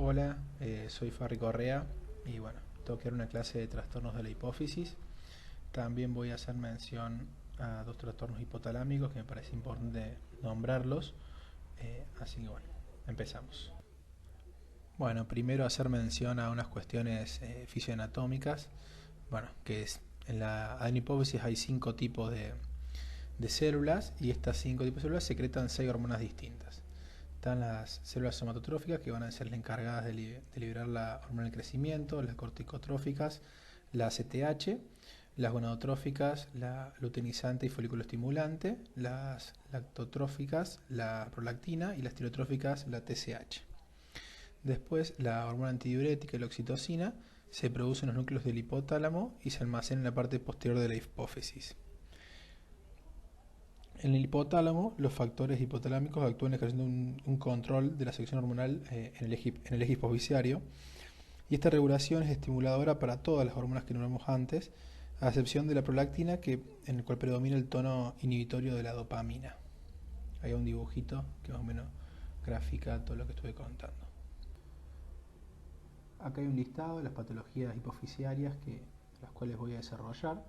Hola, soy Farri Correa y bueno, tengo que dar una clase de trastornos de la hipófisis. También voy a hacer mención a dos trastornos hipotalámicos que me parece importante nombrarlos. Así que bueno, empezamos. Bueno, primero hacer mención a unas cuestiones fisioanatómicas. Bueno, que es en la adenohipófisis hay 5 tipos de células y estas 5 tipos de células secretan 6 hormonas distintas. Están las células somatotróficas que van a ser las encargadas de liberar la hormona del crecimiento, las corticotróficas, la ACTH, las gonadotróficas, la luteinizante y folículo estimulante, las lactotróficas, la prolactina y las tirotróficas, la TSH. Después, la hormona antidiurética y la oxitocina se produce en los núcleos del hipotálamo y se almacena en la parte posterior de la hipófisis. En el hipotálamo, los factores hipotalámicos actúan ejerciendo un control de la sección hormonal en el eje hipofisiario, y esta regulación es estimuladora para todas las hormonas que nombramos antes, a excepción de la prolactina, en el cual predomina el tono inhibitorio de la dopamina. Hay un dibujito que más o menos grafica todo lo que estuve contando. Acá hay un listado de las patologías hipofisiarias las cuales voy a desarrollar.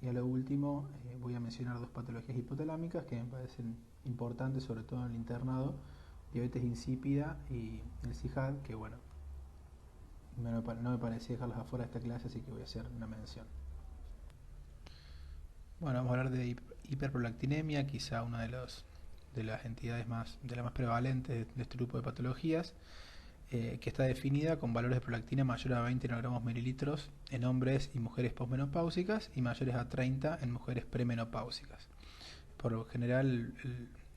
Y a lo último voy a mencionar dos patologías hipotalámicas que me parecen importantes, sobre todo en el internado: diabetes insípida y el CIJAD, que bueno, no me parecía dejarlos afuera de esta clase, así que voy a hacer una mención. Bueno, vamos a hablar de hiperprolactinemia, quizá una de las entidades de las más prevalentes de este grupo de patologías, que está definida con valores de prolactina mayores a 20 nanogramos mililitros en hombres y mujeres posmenopáusicas y mayores a 30 en mujeres premenopáusicas. Por lo general,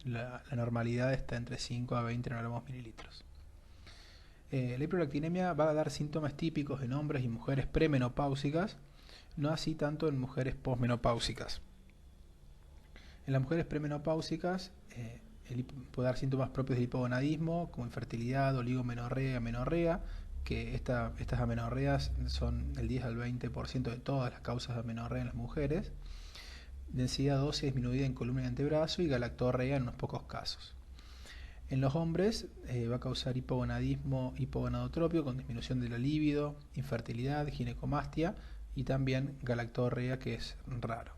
la normalidad está entre 5 a 20 nanogramos mililitros. La hiperprolactinemia va a dar síntomas típicos en hombres y mujeres premenopáusicas, no así tanto en mujeres posmenopáusicas. En las mujeres premenopáusicas puede dar síntomas propios del hipogonadismo, como infertilidad, oligomenorrea, amenorrea, que estas amenorreas son el 10 al 20% de todas las causas de amenorrea en las mujeres. Densidad ósea disminuida en columna y antebrazo, y galactorrea en unos pocos casos. En los hombres va a causar hipogonadismo hipogonadotropio con disminución de la libido, infertilidad, ginecomastia y también galactorrea, que es raro.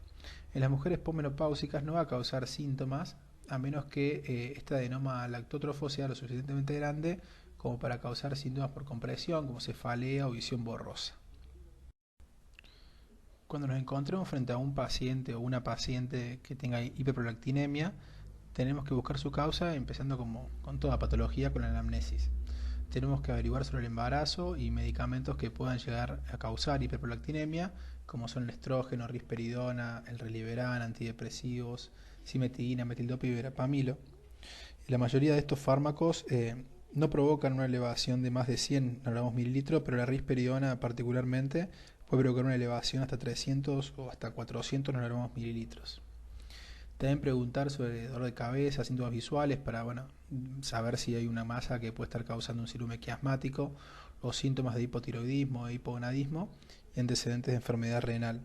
En las mujeres posmenopáusicas no va a causar síntomas, a menos que este adenoma lactótrofo sea lo suficientemente grande como para causar síntomas por compresión, como cefalea o visión borrosa. Cuando nos encontremos frente a un paciente o una paciente que tenga hiperprolactinemia, tenemos que buscar su causa, empezando como con toda patología, con la anamnesis. Tenemos que averiguar sobre el embarazo y medicamentos que puedan llegar a causar hiperprolactinemia, como son el estrógeno, risperidona, el Reliberan, antidepresivos, cimetidina, metildopio y verapamilo. La mayoría de estos fármacos no provocan una elevación de más de 100 nanogramos mililitros, pero la risperidona particularmente puede provocar una elevación hasta 300 o hasta 400 nanogramos mililitros. También preguntar sobre dolor de cabeza, síntomas visuales, para saber si hay una masa que puede estar causando un síndrome quiasmático, o síntomas de hipotiroidismo e hipogonadismo y antecedentes de enfermedad renal.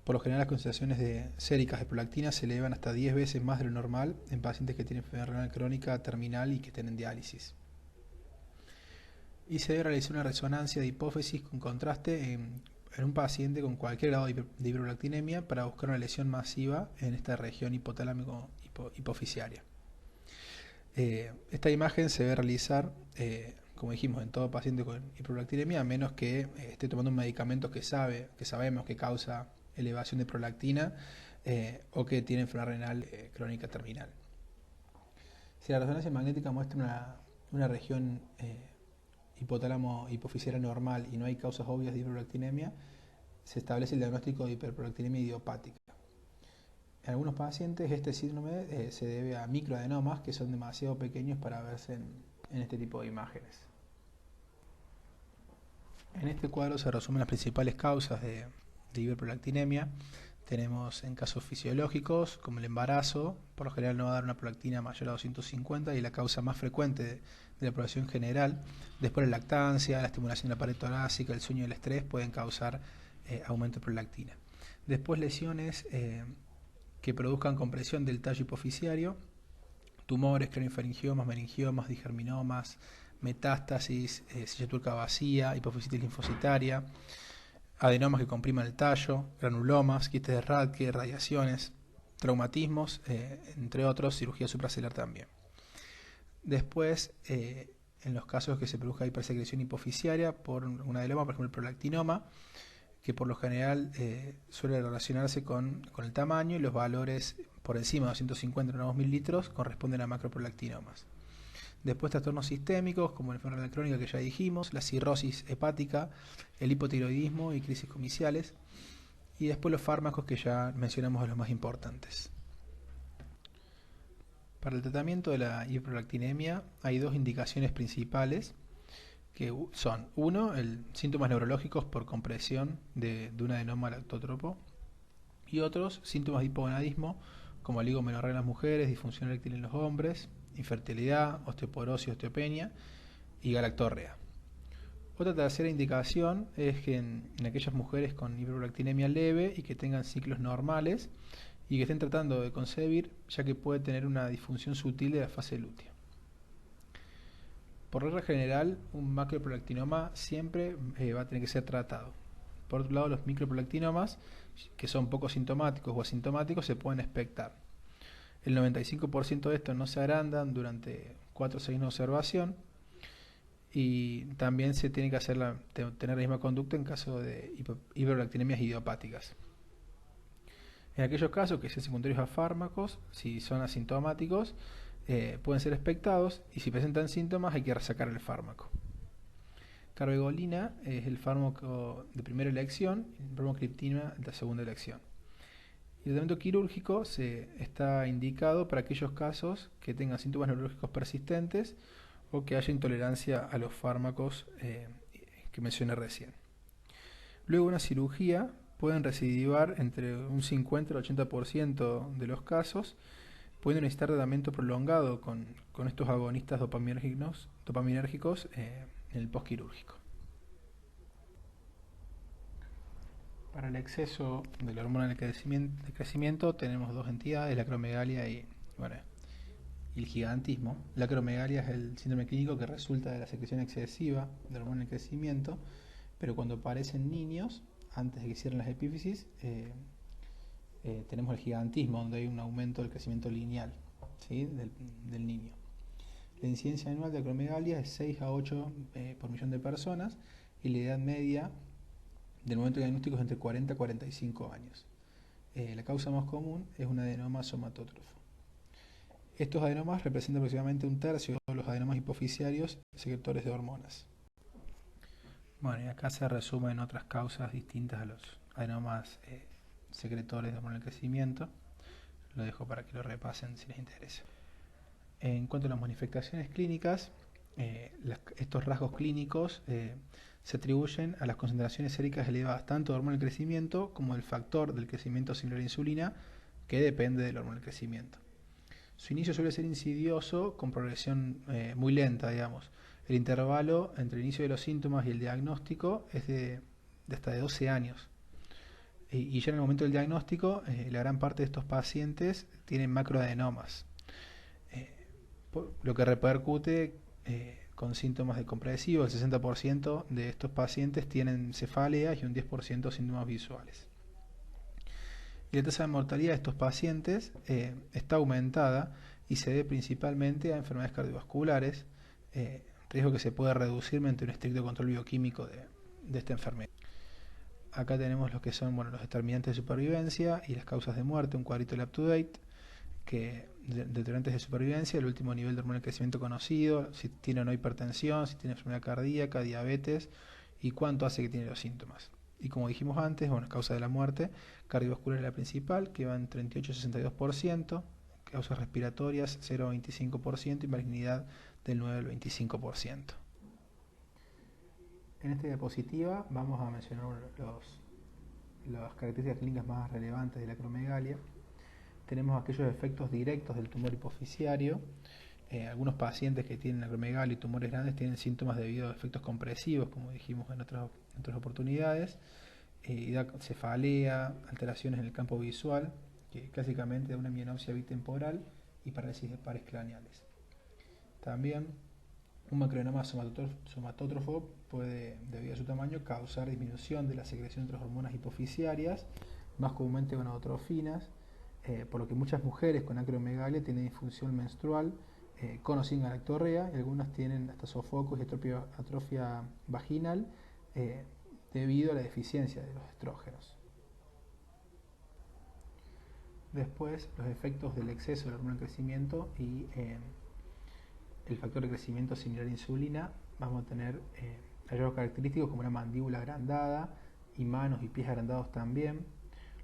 Por lo general, las concentraciones séricas de prolactina se elevan hasta 10 veces más de lo normal en pacientes que tienen enfermedad renal crónica terminal y que estén en diálisis. Y se debe realizar una resonancia de hipófisis con contraste en un paciente con cualquier grado de hiperprolactinemia para buscar una lesión masiva en esta región hipotalámico-hipofisiaria. Esta imagen se debe realizar, como dijimos, en todo paciente con hiperprolactinemia, a menos que esté tomando un medicamento que sabemos que causa elevación de prolactina o que tiene enfermedad renal crónica terminal. Si la resonancia magnética muestra una región hipotálamo hipofisiaria normal y no hay causas obvias de hiperprolactinemia, se establece el diagnóstico de hiperprolactinemia idiopática. En algunos pacientes este síndrome se debe a microadenomas que son demasiado pequeños para verse en este tipo de imágenes. En este cuadro se resumen las principales causas de hiperprolactinemia. Tenemos en casos fisiológicos, como el embarazo, por lo general no va a dar una prolactina mayor a 250 y la causa más frecuente de la población general. Después la lactancia, la estimulación de la pared torácica, el sueño y el estrés pueden causar aumento de prolactina. Después lesiones que produzcan compresión del tallo hipofisiario, tumores, craniofaringiomas, meningiomas, digerminomas, metástasis, silla turca vacía, hipofisitis linfocitaria, adenomas que compriman el tallo, granulomas, quistes de Rathke, radiaciones, traumatismos, entre otros, cirugía supracelular también. Después, en los casos que se produzca hipersecreción hipofisiaria por un adenoma, por ejemplo el prolactinoma, que por lo general suele relacionarse con el tamaño, y los valores por encima de 250 nuevos mililitros corresponden a macroprolactinomas. Después trastornos sistémicos como la enfermedad crónica que ya dijimos, la cirrosis hepática, el hipotiroidismo y crisis comiciales, y después los fármacos que ya mencionamos, los más importantes. Para el tratamiento de la hiperprolactinemia hay dos indicaciones principales, que son, uno, síntomas neurológicos por compresión de un adenoma lactótropo, y otros, síntomas de hipogonadismo, como oligomenorrea en las mujeres, disfunción eréctil en los hombres, infertilidad, osteoporosis, osteopenia y galactorrea. Otra tercera indicación es que en aquellas mujeres con hiperprolactinemia leve y que tengan ciclos normales y que estén tratando de concebir, ya que puede tener una disfunción sutil de la fase lútea. Por regla general, un macroprolactinoma siempre va a tener que ser tratado. Por otro lado, los microprolactinomas, que son poco sintomáticos o asintomáticos, se pueden expectar. El 95% de estos no se agrandan durante 4 o 6 de observación, y también se tiene que tener la misma conducta en caso de hiperprolactinemias idiopáticas. En aquellos casos que sean secundarios a fármacos, si son asintomáticos, pueden ser expectados, y si presentan síntomas hay que resacar el fármaco. Carbagolina es el fármaco de primera elección y bromocriptina de segunda elección. Y el tratamiento quirúrgico está indicado para aquellos casos que tengan síntomas neurológicos persistentes o que haya intolerancia a los fármacos que mencioné recién. Luego, una cirugía pueden recidivar entre un 50 y el 80% de los casos, pueden necesitar tratamiento prolongado con estos agonistas dopaminérgicos en el postquirúrgico. Para el exceso de la hormona de crecimiento tenemos dos entidades, la acromegalia y el gigantismo. La acromegalia es el síndrome clínico que resulta de la secreción excesiva de la hormona del crecimiento, pero cuando aparecen niños, antes de que cierren las epífisis, tenemos el gigantismo, donde hay un aumento del crecimiento lineal, ¿sí?, del niño. La incidencia anual de acromegalia es 6 a 8 por millón de personas, y la edad media del momento diagnóstico es entre 40 y 45 años. La causa más común es un adenoma somatótrofo. Estos adenomas representan aproximadamente un tercio de los adenomas hipofisiarios secretores de hormonas. Bueno, y acá se resumen otras causas distintas a los adenomas secretores de hormona del crecimiento. Lo dejo para que lo repasen si les interesa. En cuanto a las manifestaciones clínicas, estos rasgos clínicos se atribuyen a las concentraciones séricas elevadas tanto de hormona del crecimiento como del factor del crecimiento similar a la insulina, que depende del hormona del crecimiento. Su inicio suele ser insidioso, con progresión muy lenta, digamos. El intervalo entre el inicio de los síntomas y el diagnóstico es de hasta de 12 años. Y ya en el momento del diagnóstico, la gran parte de estos pacientes tienen macroadenomas, lo que repercute con síntomas de compresivo. El 60% de estos pacientes tienen cefaleas y un 10% síntomas visuales. Y la tasa de mortalidad de estos pacientes está aumentada y se debe principalmente a enfermedades cardiovasculares, riesgo que se puede reducir mediante un estricto control bioquímico de esta enfermedad. Acá tenemos los que son los determinantes de supervivencia y las causas de muerte, un cuadrito del up-to-date, que determinantes de supervivencia, el último nivel de hormona de crecimiento conocido, si tiene o no hipertensión, si tiene enfermedad cardíaca, diabetes, y cuánto hace que tiene los síntomas. Y como dijimos antes, causa de la muerte, cardiovascular es la principal, que va en 38 y 62%, causas respiratorias 0,25% y malignidad del 9 al 25%. En esta diapositiva vamos a mencionar las características clínicas más relevantes de la acromegalia. Tenemos aquellos efectos directos del tumor hipofisiario. Algunos pacientes que tienen acromegalia y tumores grandes tienen síntomas debido a efectos compresivos, como dijimos en otras oportunidades, cefalea, alteraciones en el campo visual, que clásicamente da una mianopsia bitemporal y parálisis de pares craneales. También Un macroadenoma somatótrofo puede, debido a su tamaño, causar disminución de la secreción de las hormonas hipofisiarias, más comúnmente gonadotrofinas, por lo que muchas mujeres con acromegalia tienen disfunción menstrual con o sin galactorrea, y algunas tienen hasta sofocos y atrofia vaginal debido a la deficiencia de los estrógenos. Después, los efectos del exceso de la hormona del crecimiento y el factor de crecimiento similar a insulina. Vamos a tener hallazgos característicos como una mandíbula agrandada y manos y pies agrandados también.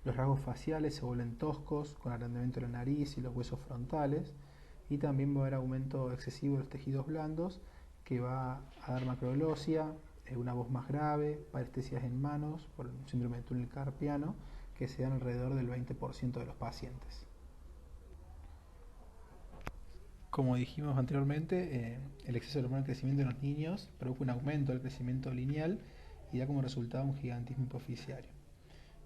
Los rasgos faciales se vuelven toscos, con agrandamiento de la nariz y los huesos frontales, y también va a haber aumento excesivo de los tejidos blandos, que va a dar macroglosia, una voz más grave, parestesias en manos por el síndrome de túnel carpiano, que se dan alrededor del 20% de los pacientes. Como dijimos anteriormente, el exceso de hormona del crecimiento en los niños provoca un aumento del crecimiento lineal y da como resultado un gigantismo hipofisiario.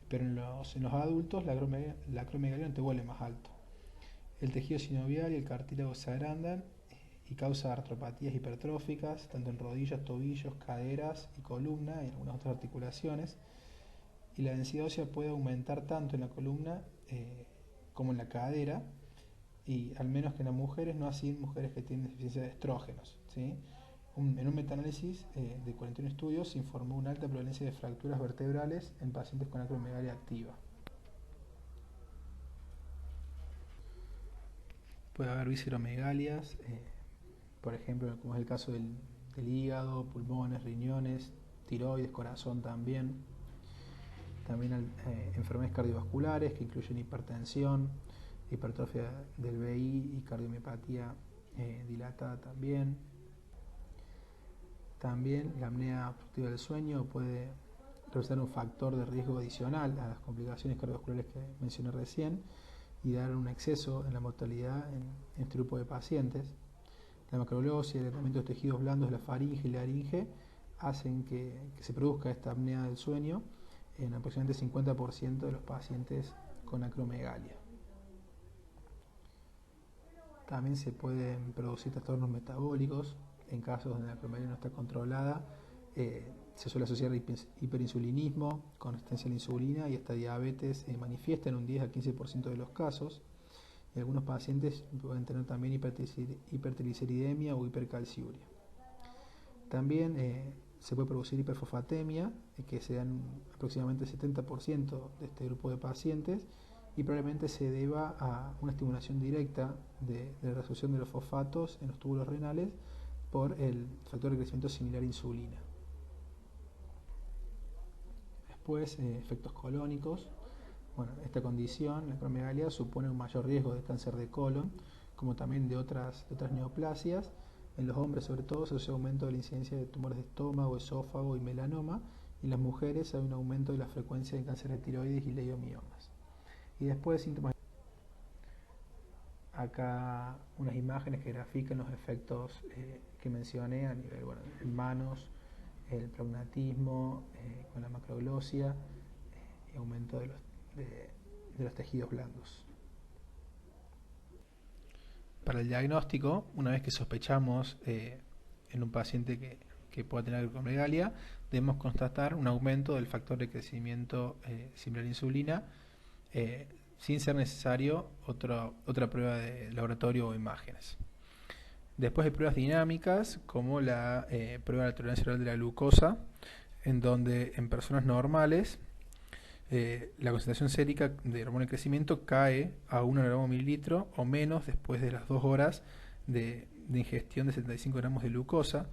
Pero en los adultos la acromegalia no te vuelve más alto. El tejido sinovial y el cartílago se agrandan y causa artropatías hipertróficas, tanto en rodillas, tobillos, caderas y columna y en algunas otras articulaciones. Y la densidad ósea puede aumentar tanto en la columna como en la cadera, y al menos que en las mujeres, no así en mujeres que tienen deficiencia de estrógenos, ¿sí? En un metaanálisis de 41 estudios se informó una alta prevalencia de fracturas vertebrales en pacientes con acromegalia activa. Puede haber visceromegalias, por ejemplo, como es el caso del hígado, pulmones, riñones, tiroides, corazón también. También enfermedades cardiovasculares que incluyen hipertensión, hipertrofia del VI y cardiomiopatía dilatada también. También la apnea obstructiva del sueño puede representar un factor de riesgo adicional a las complicaciones cardiovasculares que mencioné recién y dar un exceso en la mortalidad en este grupo de pacientes. La macroglosia y el agrandamiento de los tejidos blandos de la faringe y la laringe hacen que se produzca esta apnea del sueño en aproximadamente 50% de los pacientes con acromegalia. También se pueden producir trastornos metabólicos en casos donde la acromegalia no está controlada. Se suele asociar hiperinsulinismo con resistencia a la insulina y hasta diabetes manifiesta en un 10 al 15% de los casos. Y algunos pacientes pueden tener también hipertrigliceridemia o hipercalciuria. También se puede producir hiperfosfatemia, que se dan aproximadamente el 70% de este grupo de pacientes, y probablemente se deba a una estimulación directa de la resolución de los fosfatos en los túbulos renales por el factor de crecimiento similar a insulina. Después, efectos colónicos. Bueno, esta condición, la acromegalia, supone un mayor riesgo de cáncer de colon, como también de otras neoplasias. En los hombres, sobre todo, se asocia un aumento de la incidencia de tumores de estómago, esófago y melanoma, y en las mujeres hay un aumento de la frecuencia de cáncer de tiroides y leiomiomas. Y después, síntomas. Acá unas imágenes que grafican los efectos que mencioné a nivel, en manos, el prognatismo con la macroglosia y aumento de los tejidos blandos. Para el diagnóstico, una vez que sospechamos en un paciente que pueda tener acromegalia, debemos constatar un aumento del factor de crecimiento similar a insulina, sin ser necesario otra prueba de laboratorio o imágenes. Después hay pruebas dinámicas, como la prueba de la tolerancia oral de la glucosa, en donde en personas normales la concentración sérica de hormona de crecimiento cae a 1 gramo mililitro o menos después de las 2 horas de ingestión de 75 gramos de glucosa,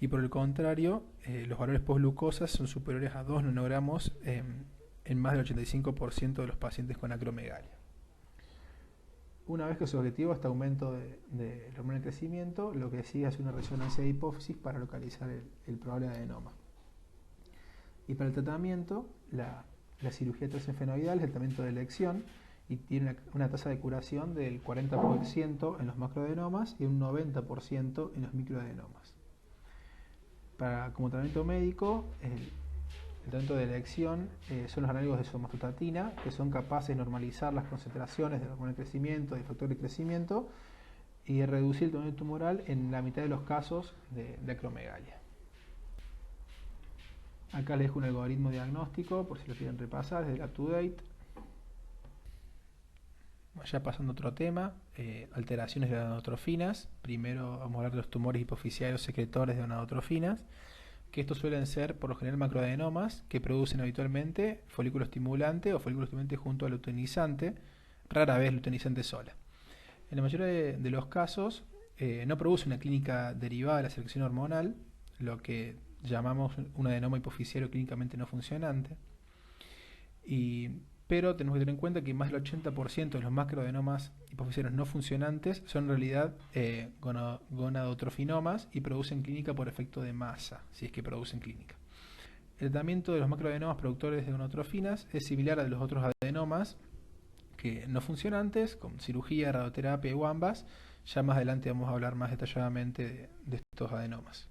y por el contrario, los valores post-glucosa son superiores a 2 nanogramos en más del 85% de los pacientes con acromegalia. Una vez que su objetivo este aumento de la hormona de crecimiento, lo que sigue es una resonancia de hipófisis para localizar el probable adenoma. Y para el tratamiento, la cirugía transfenoidal es el tratamiento de elección y tiene una tasa de curación del 40% en los macroadenomas y un 90% en los microadenomas. Como tratamiento médico, el tratamiento de elección son los análogos de somatostatina, que son capaces de normalizar las concentraciones de la hormona de crecimiento y del factor de crecimiento, y reducir el tamaño tumoral en la mitad de los casos de acromegalia. Acá les dejo un algoritmo diagnóstico por si lo quieren repasar desde la UpToDate. Ya pasando a otro tema, alteraciones de gonadotrofinas. Primero vamos a hablar de los tumores hipoficiarios secretores de gonadotrofinas, que estos suelen ser por lo general macroadenomas que producen habitualmente folículo estimulante o folículo estimulante junto al luteinizante, rara vez luteinizante sola. En la mayoría de los casos no produce una clínica derivada de la selección hormonal, lo que llamamos un adenoma hipoficiario clínicamente no funcionante, pero tenemos que tener en cuenta que más del 80% de los macroadenomas hipoficiarios no funcionantes son en realidad gonadotropinomas y producen clínica por efecto de masa, si es que producen clínica. El tratamiento de los macroadenomas productores de gonadotrofinas es similar a de los otros adenomas que no funcionantes, con cirugía, radioterapia o ambas. Ya más adelante vamos a hablar más detalladamente de estos adenomas.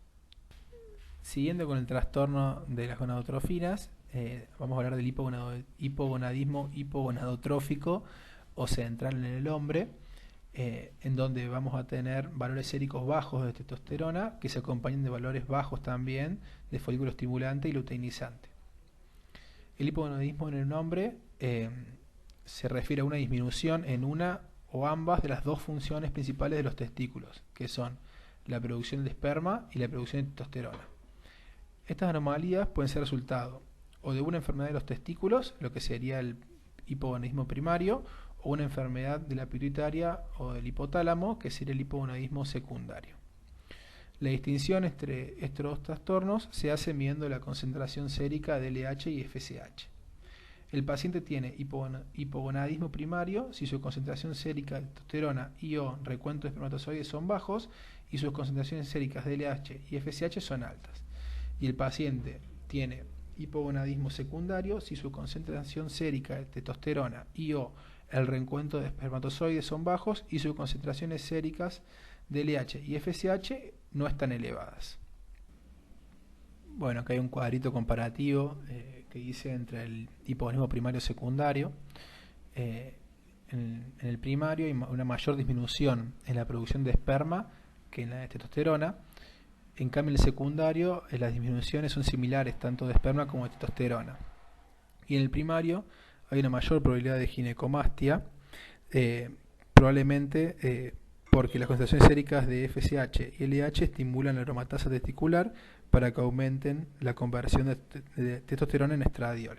Siguiendo con el trastorno de las gonadotrofinas, vamos a hablar del hipogonadismo hipogonadotrófico o central en el hombre, en donde vamos a tener valores séricos bajos de testosterona que se acompañan de valores bajos también de folículo estimulante y luteinizante. El hipogonadismo en el hombre se refiere a una disminución en una o ambas de las dos funciones principales de los testículos, que son la producción de esperma y la producción de testosterona. Estas anomalías pueden ser resultado o de una enfermedad de los testículos, lo que sería el hipogonadismo primario, o una enfermedad de la pituitaria o del hipotálamo, que sería el hipogonadismo secundario. La distinción entre estos dos trastornos se hace midiendo la concentración sérica de LH y FSH. El paciente tiene hipogonadismo primario si su concentración sérica de testosterona y o recuento de espermatozoides son bajos y sus concentraciones séricas de LH y FSH son altas. Y el paciente tiene hipogonadismo secundario si su concentración sérica de testosterona y o el recuento de espermatozoides son bajos y sus concentraciones séricas de LH y FSH no están elevadas. Bueno, acá hay un cuadrito comparativo que dice entre el hipogonadismo primario y secundario. En el primario hay una mayor disminución en la producción de esperma que en la de testosterona. En cambio, en el secundario, las disminuciones son similares tanto de esperma como de testosterona. Y en el primario hay una mayor probabilidad de ginecomastia, probablemente porque las concentraciones séricas de FSH y LH estimulan la aromatasa testicular para que aumenten la conversión de testosterona en estradiol.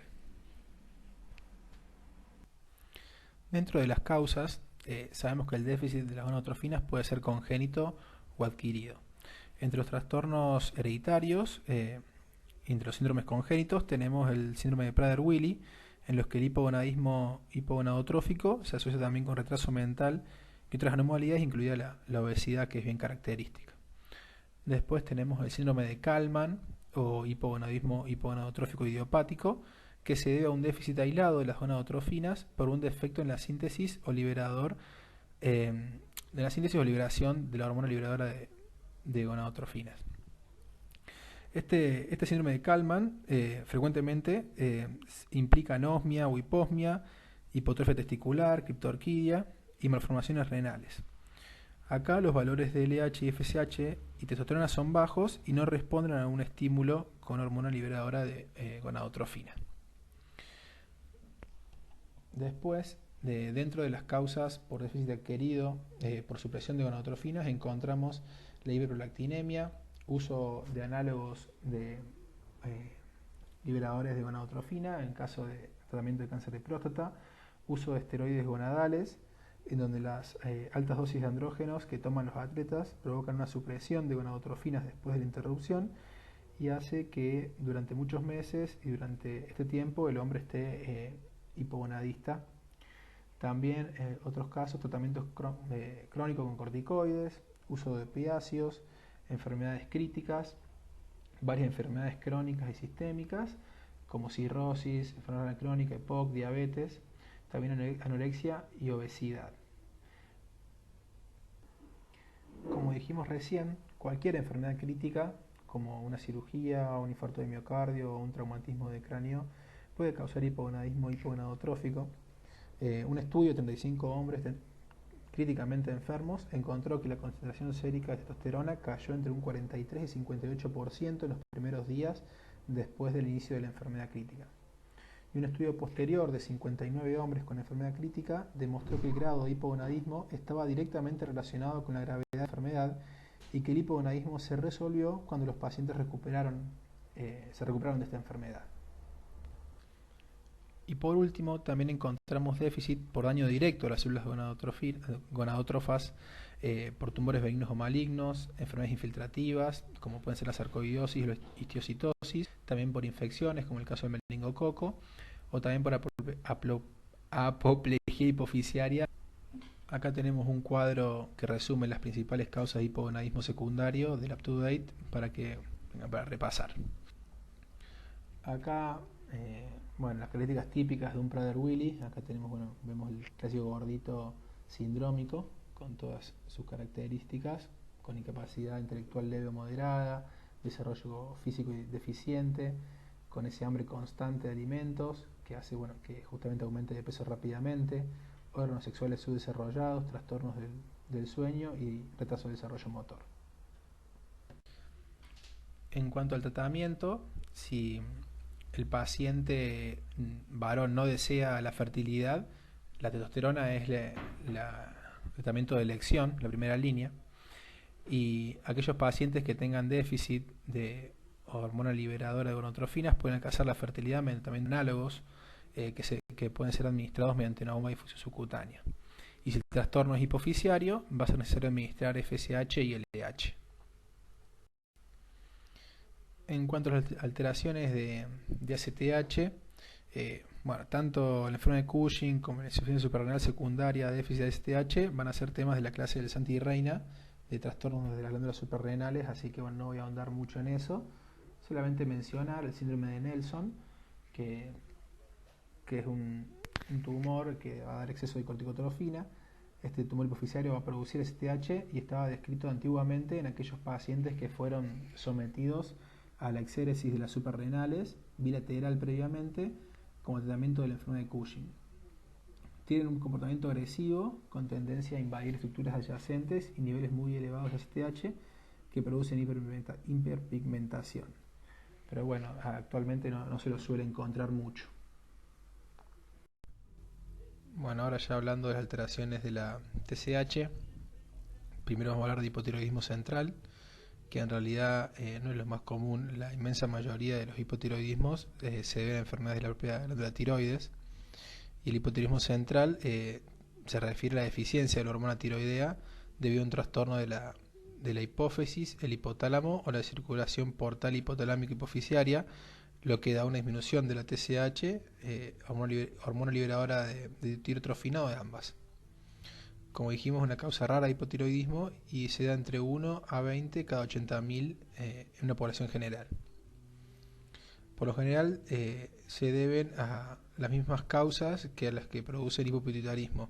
Dentro de las causas, sabemos que el déficit de las gonadotrofinas puede ser congénito o adquirido. Entre los trastornos hereditarios, entre los síndromes congénitos, tenemos el síndrome de Prader-Willi, en los que el hipogonadismo hipogonadotrófico se asocia también con retraso mental y otras anomalías, incluida la obesidad, que es bien característica. Después tenemos el síndrome de Kallmann o hipogonadismo hipogonadotrófico idiopático, que se debe a un déficit aislado de las gonadotrofinas por un defecto en la síntesis o liberación de la hormona liberadora de gonadotrofinas. Este síndrome de Kallmann frecuentemente implica anosmia o hiposmia, hipotrofia testicular, criptorquidia y malformaciones renales. Acá los valores de LH y FSH y testosterona son bajos y no responden a un estímulo con hormona liberadora de gonadotrofina. Después, dentro de las causas por déficit adquirido por supresión de gonadotrofinas, encontramos la hiperprolactinemia, uso de análogos de liberadores de gonadotrofina en caso de tratamiento de cáncer de próstata, uso de esteroides gonadales, en donde las altas dosis de andrógenos que toman los atletas provocan una supresión de gonadotrofinas después de la interrupción y hace que durante muchos meses y durante este tiempo el hombre esté hipogonadista. También otros casos, tratamientos crónicos con corticoides, uso de opiáceos, enfermedades críticas, varias enfermedades crónicas y sistémicas como cirrosis, enfermedad crónica, EPOC, diabetes, también anorexia y obesidad. Como dijimos recién, cualquier enfermedad crítica como una cirugía, un infarto de miocardio o un traumatismo de cráneo puede causar hipogonadismo hipogonadotrófico. Un estudio de 35 hombres críticamente enfermos, encontró que la concentración sérica de testosterona cayó entre un 43 y 58% en los primeros días después del inicio de la enfermedad crítica. Y un estudio posterior de 59 hombres con enfermedad crítica demostró que el grado de hipogonadismo estaba directamente relacionado con la gravedad de la enfermedad y que el hipogonadismo se resolvió cuando los pacientes se recuperaron de esta enfermedad. Y por último, también encontramos déficit por daño directo a las células gonadótrofas por tumores benignos o malignos, enfermedades infiltrativas, como pueden ser la sarcoidosis y la histiocytosis, también por infecciones, como el caso del meningococo, o también por apoplejía hipoficiaria. Acá tenemos un cuadro que resume las principales causas de hipogonadismo secundario del UpToDate para repasar. Acá, las características típicas de un Prader-Willi. Acá vemos el clásico gordito sindrómico con todas sus características, con incapacidad intelectual leve o moderada, desarrollo físico deficiente, con ese hambre constante de alimentos que hace que justamente aumente de peso rápidamente, órganos sexuales subdesarrollados, trastornos del sueño y retraso de desarrollo motor. En cuanto al tratamiento, si el paciente varón no desea la fertilidad, la testosterona es el tratamiento de elección, la primera línea, y aquellos pacientes que tengan déficit de hormona liberadora de gonadotrofinas pueden alcanzar la fertilidad mediante también análogos que pueden ser administrados mediante una bomba de difusión subcutánea. Y si el trastorno es hipoficiario, va a ser necesario administrar FSH y LDH. En cuanto a las alteraciones de ACTH, tanto la enfermedad de Cushing como la insuficiencia suprarrenal secundaria de déficit de ACTH van a ser temas de la clase del Santi y Reina, de trastornos de las glándulas suprarrenales, así que no voy a ahondar mucho en eso. Solamente mencionar el síndrome de Nelson, que es un tumor que va a dar exceso de corticotrofina. Este tumor hipoficiario va a producir STH y estaba descrito antiguamente en aquellos pacientes que fueron sometidos a la exéresis de las suprarrenales bilateral previamente como tratamiento de la enfermedad de Cushing. Tienen un comportamiento agresivo con tendencia a invadir estructuras adyacentes y niveles muy elevados de STH que producen hiperpigmentación. Pero actualmente no se lo suele encontrar mucho. Ahora ya hablando de las alteraciones de la TSH, primero vamos a hablar de hipotiroidismo central, que en realidad no es lo más común. La inmensa mayoría de los hipotiroidismos se deben a enfermedades de la propia glándula tiroides, y el hipotiroidismo central se refiere a la deficiencia de la hormona tiroidea debido a un trastorno de la hipófisis, el hipotálamo o la circulación portal hipotalámica hipoficiaria, lo que da una disminución de la TSH, hormona liberadora de tirotrofina o de ambas. Como dijimos, es una causa rara de hipotiroidismo y se da entre 1 a 20 cada 80.000 en una población general. Por lo general se deben a las mismas causas que a las que produce el hipopituitarismo,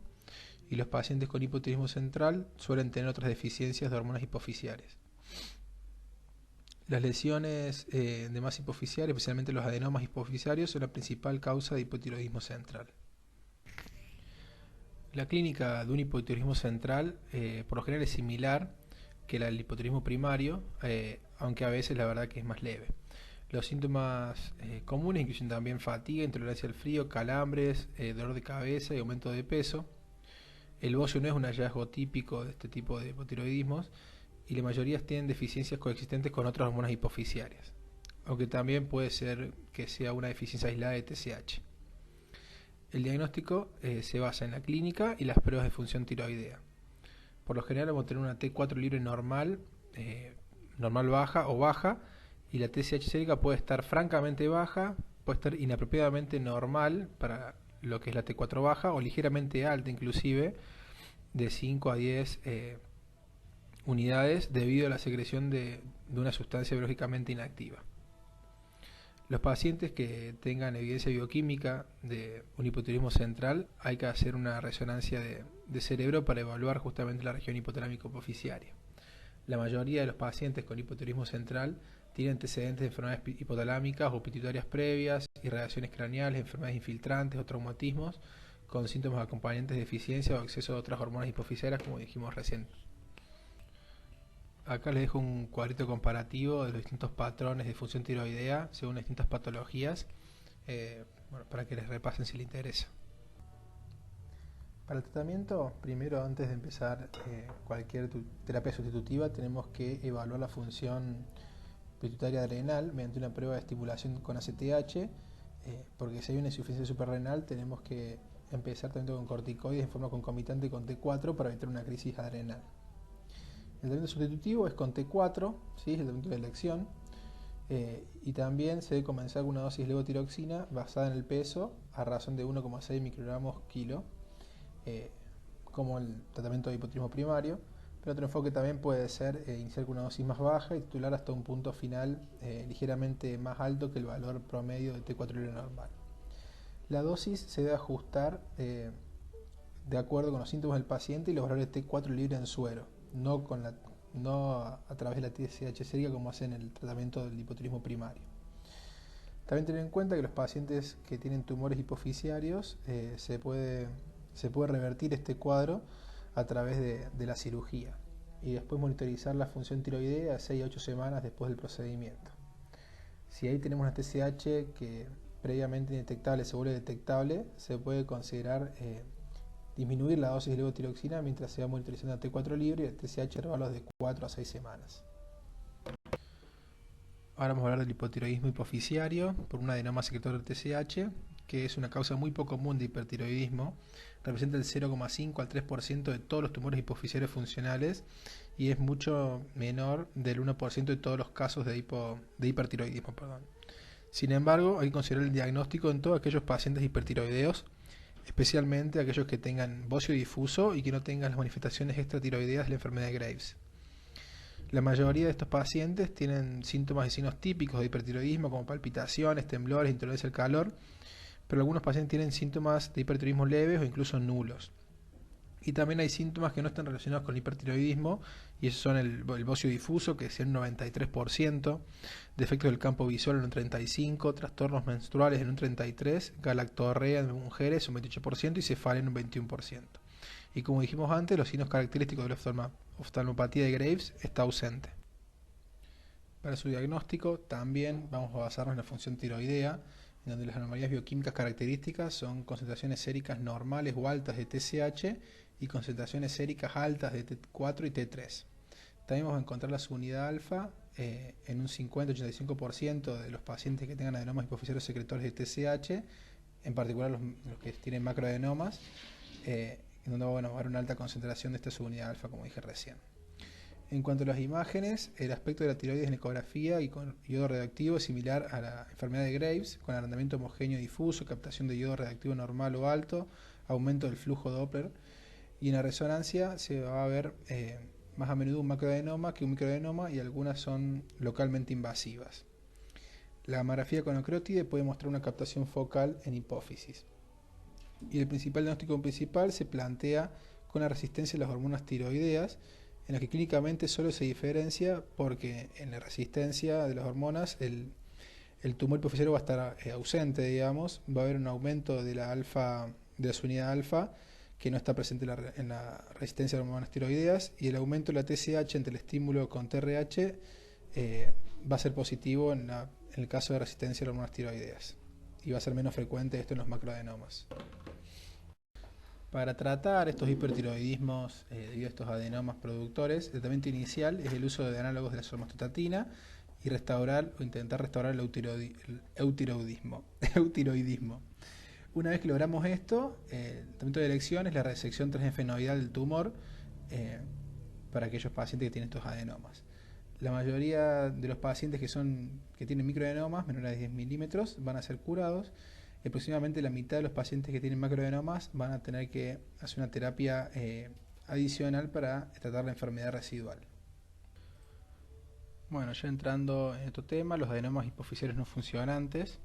y los pacientes con hipotiroidismo central suelen tener otras deficiencias de hormonas hipoficiarias. Las lesiones de masa hipoficiaria, especialmente los adenomas hipoficiarios, son la principal causa de hipotiroidismo central. La clínica de un hipotiroidismo central por lo general es similar que la del hipotiroidismo primario, aunque a veces la verdad que es más leve. Los síntomas comunes incluyen también fatiga, intolerancia al frío, calambres, dolor de cabeza y aumento de peso. El bocio no es un hallazgo típico de este tipo de hipotiroidismos, y la mayoría tienen deficiencias coexistentes con otras hormonas hipoficiarias, aunque también puede ser que sea una deficiencia aislada de TSH. El diagnóstico se basa en la clínica y las pruebas de función tiroidea. Por lo general vamos a tener una T4 libre normal, normal baja o baja, y la TSH sérica puede estar francamente baja, puede estar inapropiadamente normal para lo que es la T4 baja, o ligeramente alta inclusive, de 5 a 10 unidades debido a la secreción de una sustancia biológicamente inactiva. Los pacientes que tengan evidencia bioquímica de un hipotiroidismo central, hay que hacer una resonancia de cerebro para evaluar justamente la región hipotalámica hipoficiaria. La mayoría de los pacientes con hipotiroidismo central tienen antecedentes de enfermedades hipotalámicas o pituitarias previas, irradiaciones craneales, enfermedades infiltrantes o traumatismos, con síntomas acompañantes de deficiencia o exceso de otras hormonas hipoficiarias, como dijimos recién. Acá les dejo un cuadrito comparativo de los distintos patrones de función tiroidea según distintas patologías, para que les repasen si les interesa. Para el tratamiento, primero antes de empezar cualquier terapia sustitutiva, tenemos que evaluar la función pituitaria adrenal mediante una prueba de estimulación con ACTH, porque si hay una insuficiencia suprarrenal tenemos que empezar tratamiento con corticoides en forma concomitante con T4 para evitar una crisis adrenal. El tratamiento sustitutivo es con T4, ¿sí? Es el tratamiento de elección, y también se debe comenzar con una dosis de levotiroxina basada en el peso a razón de 1,6 microgramos kilo, como el tratamiento de hipotiroidismo primario. Pero otro enfoque también puede ser iniciar con una dosis más baja y titular hasta un punto final ligeramente más alto que el valor promedio de T4 libre normal. La dosis se debe ajustar de acuerdo con los síntomas del paciente y los valores de T4 libre en suero, no a través de la TSH sérica como hacen en el tratamiento del hipotiroidismo primario. También tener en cuenta que los pacientes que tienen tumores hipoficiarios se puede revertir este cuadro a través de la cirugía y después monitorizar la función tiroidea 6 a 8 semanas después del procedimiento. Si ahí tenemos una TSH que previamente indetectable se vuelve detectable, se puede considerar disminuir la dosis de levotiroxina mientras se va monitorizando a T4 libre y el TSH intervalos de 4 a 6 semanas. Ahora vamos a hablar del hipotiroidismo hipoficiario por un adenoma secretor de TSH, que es una causa muy poco común de hipertiroidismo. Representa el 0,5 al 3% de todos los tumores hipoficiarios funcionales y es mucho menor del 1% de todos los casos de hipertiroidismo. Sin embargo, hay que considerar el diagnóstico en todos aquellos pacientes hipertiroideos, especialmente aquellos que tengan bocio difuso y que no tengan las manifestaciones extratiroideas de la enfermedad de Graves. La mayoría de estos pacientes tienen síntomas y signos típicos de hipertiroidismo como palpitaciones, temblores, intolerancia al calor, pero algunos pacientes tienen síntomas de hipertiroidismo leves o incluso nulos. Y también hay síntomas que no están relacionados con el hipertiroidismo, y esos son el bocio difuso, que es el 93%, defectos del campo visual en un 35%, trastornos menstruales en un 33%, galactorrea en mujeres un 28% y cefalea en un 21%. Y como dijimos antes, los signos característicos de la oftalmopatía de Graves está ausente. Para su diagnóstico también vamos a basarnos en la función tiroidea, en donde las anomalías bioquímicas características son concentraciones séricas normales o altas de TSH y concentraciones séricas altas de T4 y T3. También vamos a encontrar la subunidad alfa en un 50-85% de los pacientes que tengan adenomas hipoficiarios secretores de TSH, en particular los que tienen macroadenomas, en donde va a haber una alta concentración de esta subunidad alfa, como dije recién. En cuanto a las imágenes, el aspecto de la tiroides en ecografía y con yodo radioactivo es similar a la enfermedad de Graves, con agrandamiento homogéneo difuso, captación de yodo radioactivo normal o alto, aumento del flujo Doppler, y en la resonancia se va a ver más a menudo un macroadenoma que un microadenoma y algunas son localmente invasivas. La gammagrafía con ocrótide puede mostrar una captación focal en hipófisis. Y el principal diagnóstico principal se plantea con la resistencia a las hormonas tiroideas, en la que clínicamente solo se diferencia porque en la resistencia de las hormonas el tumor hipoficiario va a estar ausente, digamos, va a haber un aumento de la subunidad alfa que no está presente en la resistencia de las hormonas tiroideas, y el aumento de la TSH entre el estímulo con TRH va a ser positivo en el caso de resistencia a las hormonas tiroideas, y va a ser menos frecuente esto en los macroadenomas. Para tratar estos hipertiroidismos debido a estos adenomas productores, el tratamiento inicial es el uso de análogos de la somatostatina y intentar restaurar el eutiroidismo. Una vez que logramos esto, el tratamiento de elección es la resección transefenoidal del tumor para aquellos pacientes que tienen estos adenomas. La mayoría de los pacientes que tienen microadenomas menores de 10 milímetros van a ser curados. Aproximadamente la mitad de los pacientes que tienen macroadenomas van a tener que hacer una terapia adicional para tratar la enfermedad residual. Bueno, ya entrando en otro tema, los adenomas hipoficiarios no funcionantes.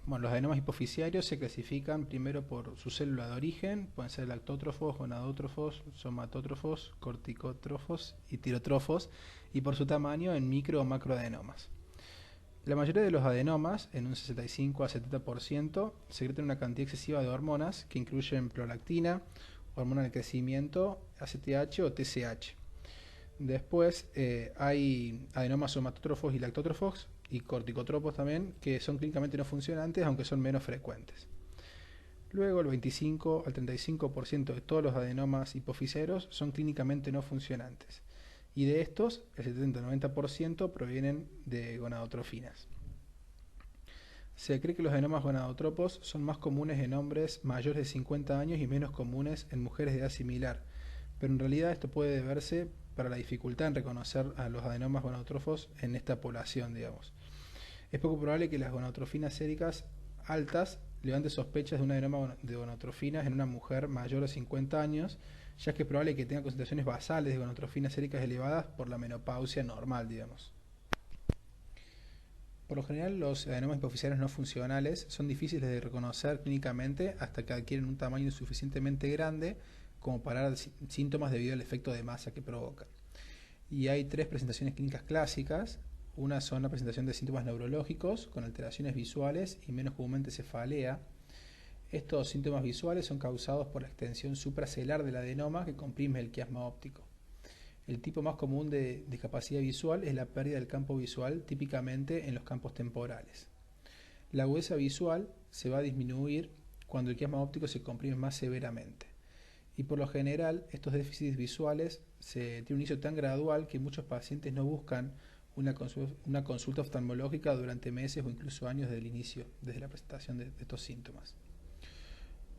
Los adenomas hipoficiarios se clasifican primero por su célula de origen, pueden ser lactótrofos, gonadótrofos, somatótrofos, corticótrofos y tirotrofos, y por su tamaño en micro o macroadenomas. La mayoría de los adenomas, en un 65 a 70%, secretan una cantidad excesiva de hormonas que incluyen prolactina, hormona del crecimiento, ACTH o TSH. Después hay adenomas somatótrofos y lactótrofos y corticotropos también, que son clínicamente no funcionantes, aunque son menos frecuentes. Luego el 25 al 35% de todos los adenomas hipofisarios son clínicamente no funcionantes. Y de estos, el 70-90% provienen de gonadotrofinas. Se cree que los adenomas gonadotropos son más comunes en hombres mayores de 50 años y menos comunes en mujeres de edad similar, pero en realidad esto puede deberse para la dificultad en reconocer a los adenomas gonadotropos en esta población, digamos. Es poco probable que las gonadotrofinas séricas altas levanten sospechas de un adenoma de gonadotrofinas en una mujer mayor de 50 años, ya que es probable que tenga concentraciones basales de gonadotrofinas séricas elevadas por la menopausia normal, digamos. Por lo general, los adenomas hipofisarios no funcionales son difíciles de reconocer clínicamente hasta que adquieren un tamaño suficientemente grande como para dar síntomas debido al efecto de masa que provocan. Y hay tres presentaciones clínicas clásicas. Una son la presentación de síntomas neurológicos con alteraciones visuales y menos comúnmente cefalea. Estos síntomas visuales son causados por la extensión supracelular del adenoma que comprime el quiasma óptico. El tipo más común de discapacidad visual es la pérdida del campo visual, típicamente en los campos temporales. La agudeza visual se va a disminuir cuando el quiasma óptico se comprime más severamente. Y por lo general, estos déficits visuales tienen un inicio tan gradual que muchos pacientes no buscan una consulta oftalmológica durante meses o incluso años desde el inicio, desde la presentación de estos síntomas.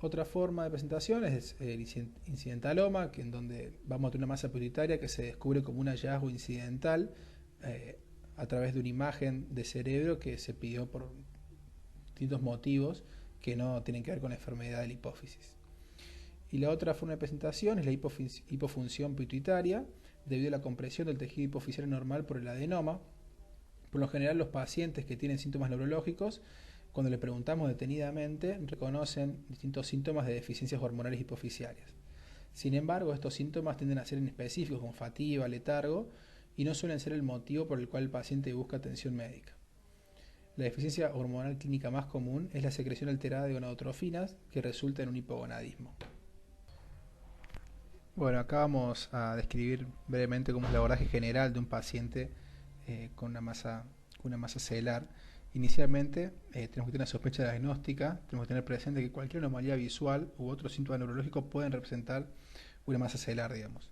Otra forma de presentación es el incidentaloma, en donde vamos a tener una masa pituitaria que se descubre como un hallazgo incidental a través de una imagen de cerebro que se pidió por distintos motivos que no tienen que ver con la enfermedad de la hipófisis. Y la otra forma de presentación es la hipofunción pituitaria, debido a la compresión del tejido hipofisiario normal por el adenoma. Por lo general, los pacientes que tienen síntomas neurológicos, cuando le preguntamos detenidamente, reconocen distintos síntomas de deficiencias hormonales hipofisiarias. Sin embargo, estos síntomas tienden a ser inespecíficos, como fatiga, letargo, y no suelen ser el motivo por el cual el paciente busca atención médica. La deficiencia hormonal clínica más común es la secreción alterada de gonadotrofinas, que resulta en un hipogonadismo. Bueno, acá vamos a describir brevemente cómo es el abordaje general de un paciente con una masa celular. Inicialmente tenemos que tener una sospecha diagnóstica, tenemos que tener presente que cualquier anomalía visual u otro síntoma neurológico pueden representar una masa celular, digamos.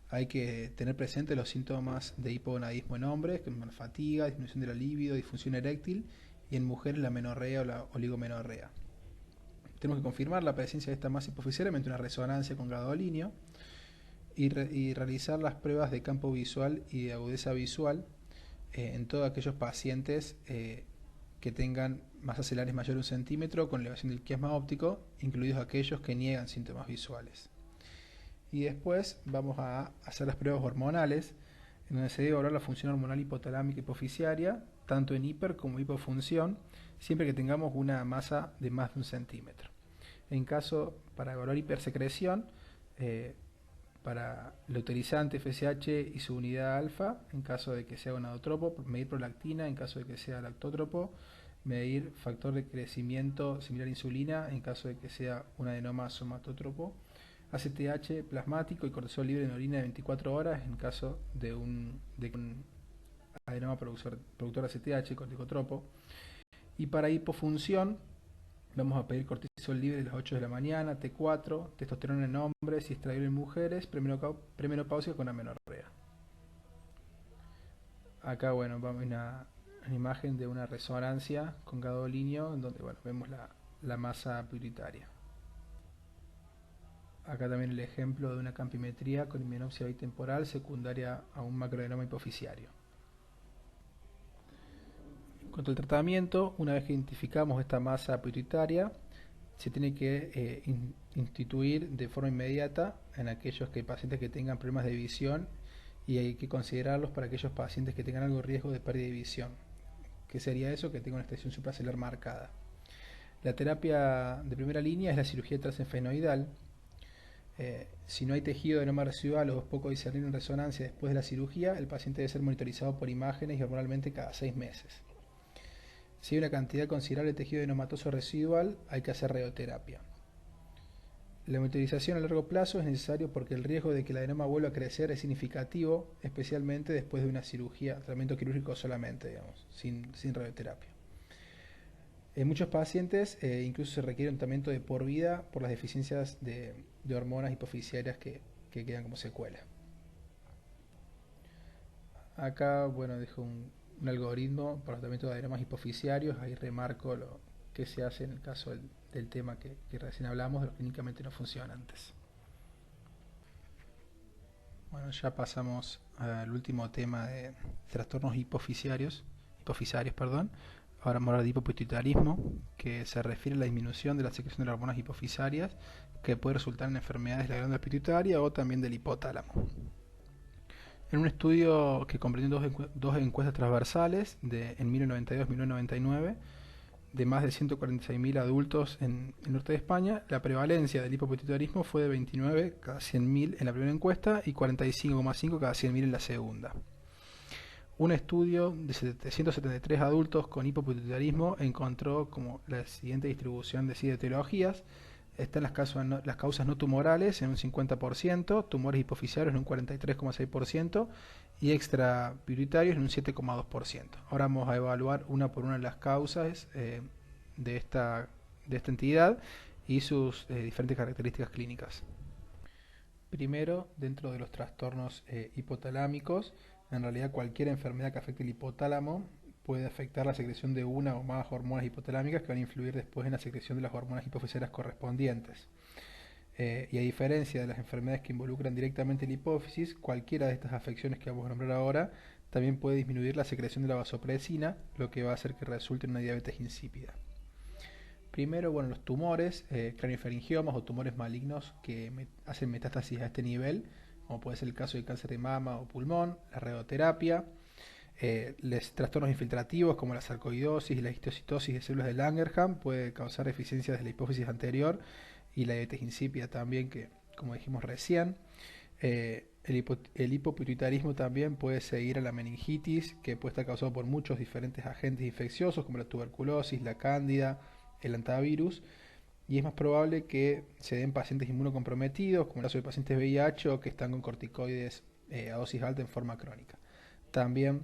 Hay que tener presente los síntomas de hipogonadismo en hombres, que son fatiga, disminución de la libido, disfunción eréctil, y en mujeres la menorrea o la oligomenorrea. Tenemos que confirmar la presencia de esta masa hipoficiaria mediante una resonancia con gadolinio y realizar las pruebas de campo visual y de agudeza visual en todos aquellos pacientes que tengan masas celulares mayores de 1 centímetro con elevación del quiasma óptico, incluidos aquellos que niegan síntomas visuales. Y después vamos a hacer las pruebas hormonales, en donde se debe evaluar la función hormonal hipotalámica hipoficiaria, tanto en hiper como hipofunción, siempre que tengamos una masa de más de 1 centímetro. Para evaluar hipersecreción, para leuterizante, FSH y su unidad alfa, en caso de que sea gonadotropo, medir prolactina, en caso de que sea lactótropo, medir factor de crecimiento similar a insulina, en caso de que sea un adenoma somatótropo, ACTH plasmático y cortisol libre en orina de 24 horas, en caso de un adenoma productor ACTH, corticotropo. Y para hipofunción, vamos a pedir cortisol libre de las 8 de la mañana, T4, testosterona en hombres y estradiol en mujeres, premenopausia con amenorrea. Acá, bueno, vamos a una imagen de una resonancia con gadolinio, en donde, bueno, vemos la masa pituitaria. Acá también el ejemplo de una campimetría con himenopsia bitemporal secundaria a un macroadenoma hipofisiario. En cuanto al tratamiento, una vez que identificamos esta masa pituitaria, se tiene que instituir de forma inmediata en aquellos pacientes que tengan problemas de visión, y hay que considerarlos para aquellos pacientes que tengan algo de riesgo de pérdida de visión. ¿Qué sería eso? Que tenga una extensión supracelular marcada. La terapia de primera línea es la cirugía transesfenoidal. Si no hay tejido de adenoma residual o es poco discernible en resonancia después de la cirugía, el paciente debe ser monitorizado por imágenes y hormonalmente cada 6 meses. Si hay una cantidad considerable de tejido adenomatoso residual, hay que hacer radioterapia. La monitorización a largo plazo es necesario porque el riesgo de que el adenoma vuelva a crecer es significativo, especialmente después de una cirugía, tratamiento quirúrgico solamente, digamos, sin radioterapia. En muchos pacientes incluso se requiere un tratamiento de por vida por las deficiencias de hormonas hipofisiarias que quedan como secuela. Acá, bueno, dejo un algoritmo para el tratamiento de adenomas hipofisiarios. Ahí remarco lo que se hace en el caso del tema que recién hablamos, de los clínicamente no funcionantes. Bueno, ya pasamos al último tema de trastornos hipofisarios, perdón. Ahora vamos a hablar de hipopituitarismo, que se refiere a la disminución de la secreción de las hormonas hipofisarias, que puede resultar en enfermedades de la glándula pituitaria o también del hipotálamo. En un estudio que comprendió dos encuestas transversales en 1992 y 1999, de más de 146.000 adultos en el norte de España, la prevalencia del hipopituitarismo fue de 29 cada 100.000 en la primera encuesta y 45,5 cada 100.000 en la segunda. Un estudio de 773 adultos con hipopituitarismo encontró como la siguiente distribución de etiologías. Están las causas no tumorales en un 50%, tumores hipofisarios en un 43,6% y extrapituitarios en un 7,2%. Ahora vamos a evaluar una por una las causas de esta entidad y sus diferentes características clínicas. Primero, dentro de los trastornos hipotalámicos, en realidad cualquier enfermedad que afecte el hipotálamo puede afectar la secreción de una o más hormonas hipotalámicas que van a influir después en la secreción de las hormonas hipofisarias correspondientes. Y a diferencia de las enfermedades que involucran directamente la hipófisis, cualquiera de estas afecciones que vamos a nombrar ahora también puede disminuir la secreción de la vasopresina, lo que va a hacer que resulte en una diabetes insípida. Primero, bueno, los tumores, craniofaringiomas o tumores malignos que hacen metástasis a este nivel, como puede ser el caso de cáncer de mama o pulmón, la radioterapia, los trastornos infiltrativos como la sarcoidosis y la histocitosis de células de Langerhans puede causar deficiencias de la hipófisis anterior y la diabetes insípida también, que como dijimos recién. El hipopituitarismo también puede seguir a la meningitis, que puede estar causado por muchos diferentes agentes infecciosos como la tuberculosis, la cándida, el hantavirus, y es más probable que se den pacientes inmunocomprometidos, como el caso de pacientes VIH o que están con corticoides a dosis alta en forma crónica. También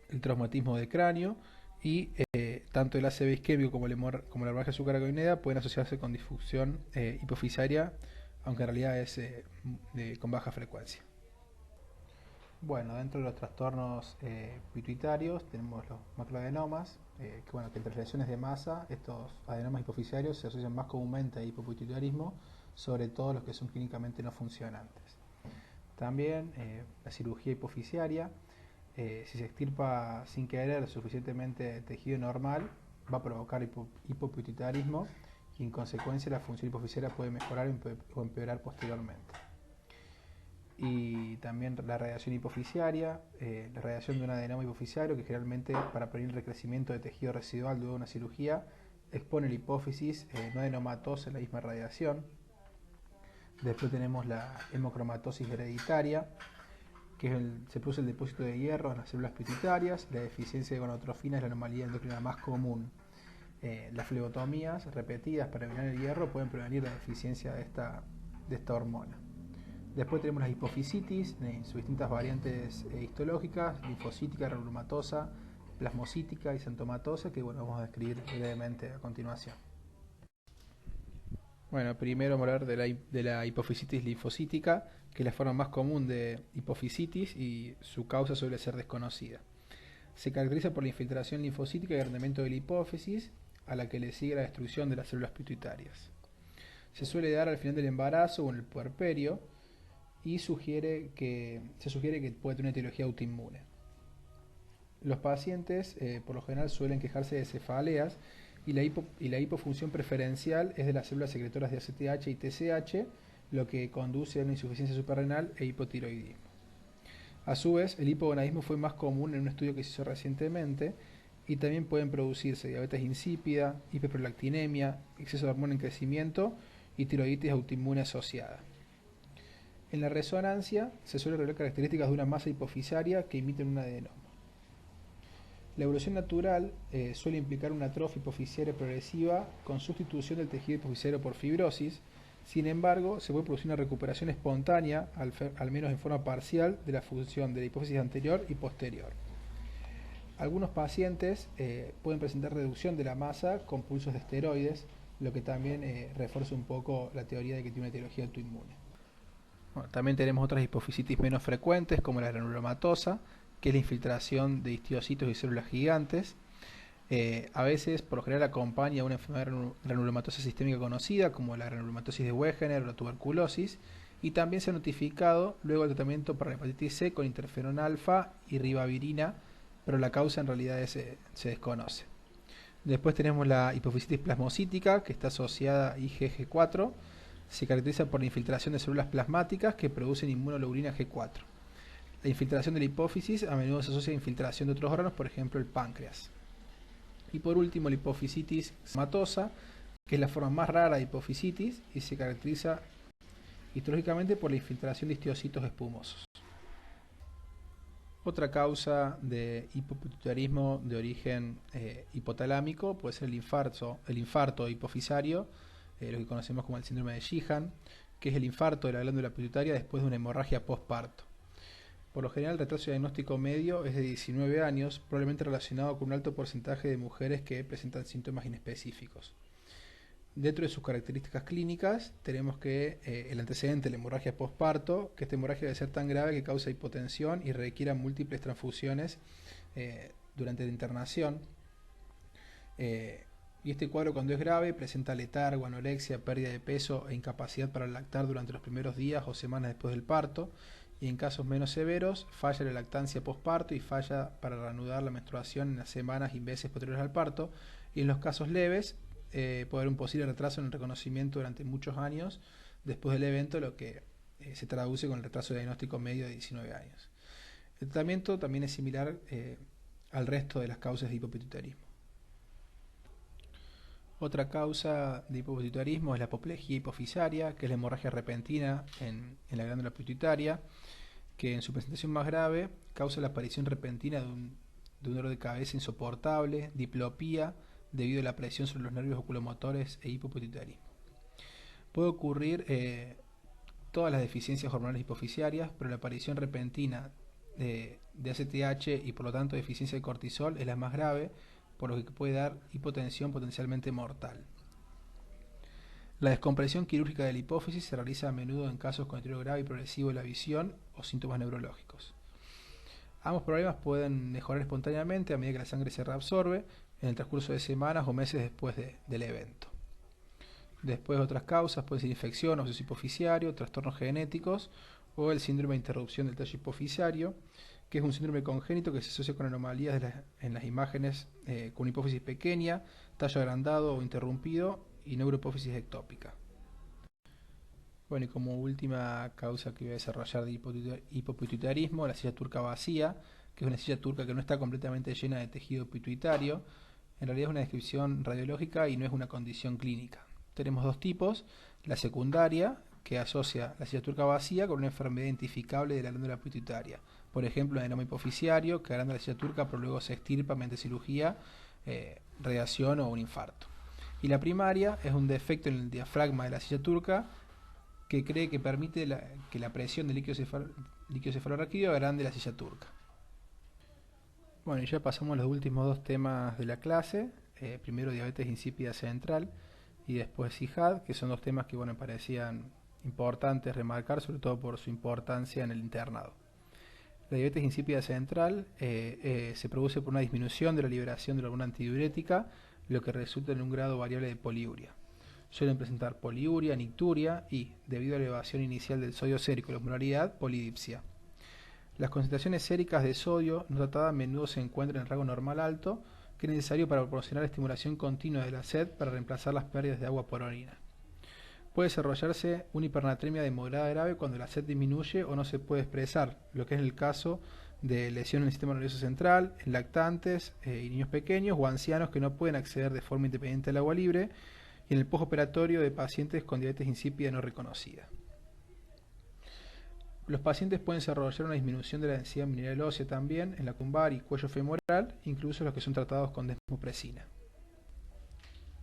el traumatismo de cráneo y tanto el ACV isquémico como la hemorragia subarachnoidea pueden asociarse con disfunción hipofisaria, aunque en realidad es con baja frecuencia. Bueno, dentro de los trastornos pituitarios tenemos los macroadenomas, que entre lesiones de masa, estos adenomas hipofisarios se asocian más comúnmente a hipopituitarismo, sobre todo los que son clínicamente no funcionantes. También la cirugía hipofisiaria, si se extirpa sin querer suficientemente tejido normal, va a provocar hipopituitarismo y en consecuencia la función hipofisiaria puede mejorar o empeorar posteriormente. Y también la radiación hipofisiaria, la radiación de un adenoma hipofisiario que generalmente para prevenir el recrecimiento de tejido residual luego de una cirugía expone la hipófisis no adenomatosa a la misma radiación. Después tenemos la hemocromatosis hereditaria, que se produce el depósito de hierro en las células pituitarias. La deficiencia de gonotrofina es la anomalía endocrina más común. Las flebotomías repetidas para eliminar el hierro pueden prevenir la deficiencia de esta hormona. Después tenemos la hipofisitis en sus distintas variantes histológicas, linfocítica, granulomatosa, plasmocítica y xantomatosa, que bueno, vamos a describir brevemente a continuación. Bueno, primero vamos a hablar de la hipofisitis linfocítica, que es la forma más común de hipofisitis y su causa suele ser desconocida. Se caracteriza por la infiltración linfocítica y agrandamiento de la hipófisis, a la que le sigue la destrucción de las células pituitarias. Se suele dar al final del embarazo o en el puerperio y se sugiere que puede tener una etiología autoinmune. Los pacientes por lo general suelen quejarse de cefaleas y la hipofunción preferencial es de las células secretoras de ACTH y TSH, lo que conduce a una insuficiencia suprarrenal e hipotiroidismo. A su vez, el hipogonadismo fue más común en un estudio que se hizo recientemente y también pueden producirse diabetes insípida, hiperprolactinemia, exceso de hormona en crecimiento y tiroiditis autoinmune asociada. En la resonancia se suele revelar características de una masa hipofisaria que imiten un adenoma. La evolución natural suele implicar una atrofia hipofisiaria progresiva con sustitución del tejido hipofisiario por fibrosis. Sin embargo, se puede producir una recuperación espontánea, al menos en forma parcial, de la función de la hipófisis anterior y posterior. Algunos pacientes pueden presentar reducción de la masa con pulsos de esteroides, lo que también refuerza un poco la teoría de que tiene una etiología autoinmune. Bueno, también tenemos otras hipofisitis menos frecuentes, como la granulomatosa, que es la infiltración de histiocitos y células gigantes. A veces, por lo general, acompaña a una enfermedad granulomatosa sistémica conocida, como la granulomatosis de Wegener o la tuberculosis, y también se ha notificado luego el tratamiento para la hepatitis C con interferón alfa y ribavirina, pero la causa en realidad se desconoce. Después tenemos la hipofisitis plasmocítica, que está asociada a IgG4. Se caracteriza por la infiltración de células plasmáticas que producen inmunoglobulina G4. La infiltración de la hipófisis a menudo se asocia a infiltración de otros órganos, por ejemplo el páncreas. Y por último, la hipofisitis matosa, que es la forma más rara de hipofisitis y se caracteriza histológicamente por la infiltración de histiocitos espumosos. Otra causa de hipopituitarismo de origen hipotalámico puede ser el infarto hipofisario, lo que conocemos como el síndrome de Sheehan, que es el infarto de la glándula pituitaria después de una hemorragia postparto. Por lo general, el retraso diagnóstico medio es de 19 años, probablemente relacionado con un alto porcentaje de mujeres que presentan síntomas inespecíficos. Dentro de sus características clínicas, tenemos que el antecedente de la hemorragia postparto, que esta hemorragia debe ser tan grave que causa hipotensión y requiera múltiples transfusiones durante la internación. Y este cuadro, cuando es grave, presenta letargo, anorexia, pérdida de peso e incapacidad para lactar durante los primeros días o semanas después del parto. Y en casos menos severos, falla la lactancia postparto y falla para reanudar la menstruación en las semanas y meses posteriores al parto. Y en los casos leves, puede haber un posible retraso en el reconocimiento durante muchos años después del evento, lo que se traduce con el retraso diagnóstico medio de 19 años. El tratamiento también es similar al resto de las causas de hipopituitarismo. Otra causa de hipopituitarismo es la apoplejía hipofisaria, que es la hemorragia repentina en la glándula pituitaria, que en su presentación más grave causa la aparición repentina de un dolor de cabeza insoportable, diplopía, debido a la presión sobre los nervios oculomotores e hipopituitarismo. Puede ocurrir todas las deficiencias hormonales hipofisiarias, pero la aparición repentina de ACTH y por lo tanto deficiencia de cortisol es la más grave, por lo que puede dar hipotensión potencialmente mortal. La descompresión quirúrgica de la hipófisis se realiza a menudo en casos con deterioro grave y progresivo de la visión o síntomas neurológicos. Ambos problemas pueden mejorar espontáneamente a medida que la sangre se reabsorbe en el transcurso de semanas o meses después del evento. Después, otras causas pueden ser infección, absceso hipoficiario, trastornos genéticos o el síndrome de interrupción del tallo hipoficiario, que es un síndrome congénito que se asocia con anomalías en las imágenes con una hipófisis pequeña, tallo agrandado o interrumpido y neurohipófisis ectópica. Bueno, y como última causa que voy a desarrollar de hipopituitarismo, la silla turca vacía, que es una silla turca que no está completamente llena de tejido pituitario. En realidad es una descripción radiológica y no es una condición clínica. Tenemos dos tipos: la secundaria, que asocia la silla turca vacía con una enfermedad identificable de la glándula pituitaria. Por ejemplo, el adenoma hipoficiario, que agranda la silla turca pero luego se extirpa mediante cirugía, radiación o un infarto. Y la primaria es un defecto en el diafragma de la silla turca que cree que permite que la presión del líquido cefalorraquídeo agrande la silla turca. Bueno, y ya pasamos a los últimos dos temas de la clase. Primero diabetes insípida central y después IJAD, que son dos temas que me parecían importantes remarcar, sobre todo por su importancia en el internado. La diabetes insípida central se produce por una disminución de la liberación de la hormona antidiurética, lo que resulta en un grado variable de poliuria. Suelen presentar poliuria, nicturia y, debido a la elevación inicial del sodio sérico y la osmolaridad, polidipsia. Las concentraciones séricas de sodio no tratadas a menudo se encuentran en rango normal alto, que es necesario para proporcionar estimulación continua de la sed para reemplazar las pérdidas de agua por orina. Puede desarrollarse una hipernatremia de moderada a grave cuando la sed disminuye o no se puede expresar, lo que es el caso de lesiones en el sistema nervioso central, en lactantes y niños pequeños o ancianos que no pueden acceder de forma independiente al agua libre, y en el postoperatorio de pacientes con diabetes insípida no reconocida. Los pacientes pueden desarrollar una disminución de la densidad mineral ósea también en la lumbar y cuello femoral, incluso los que son tratados con desmopresina.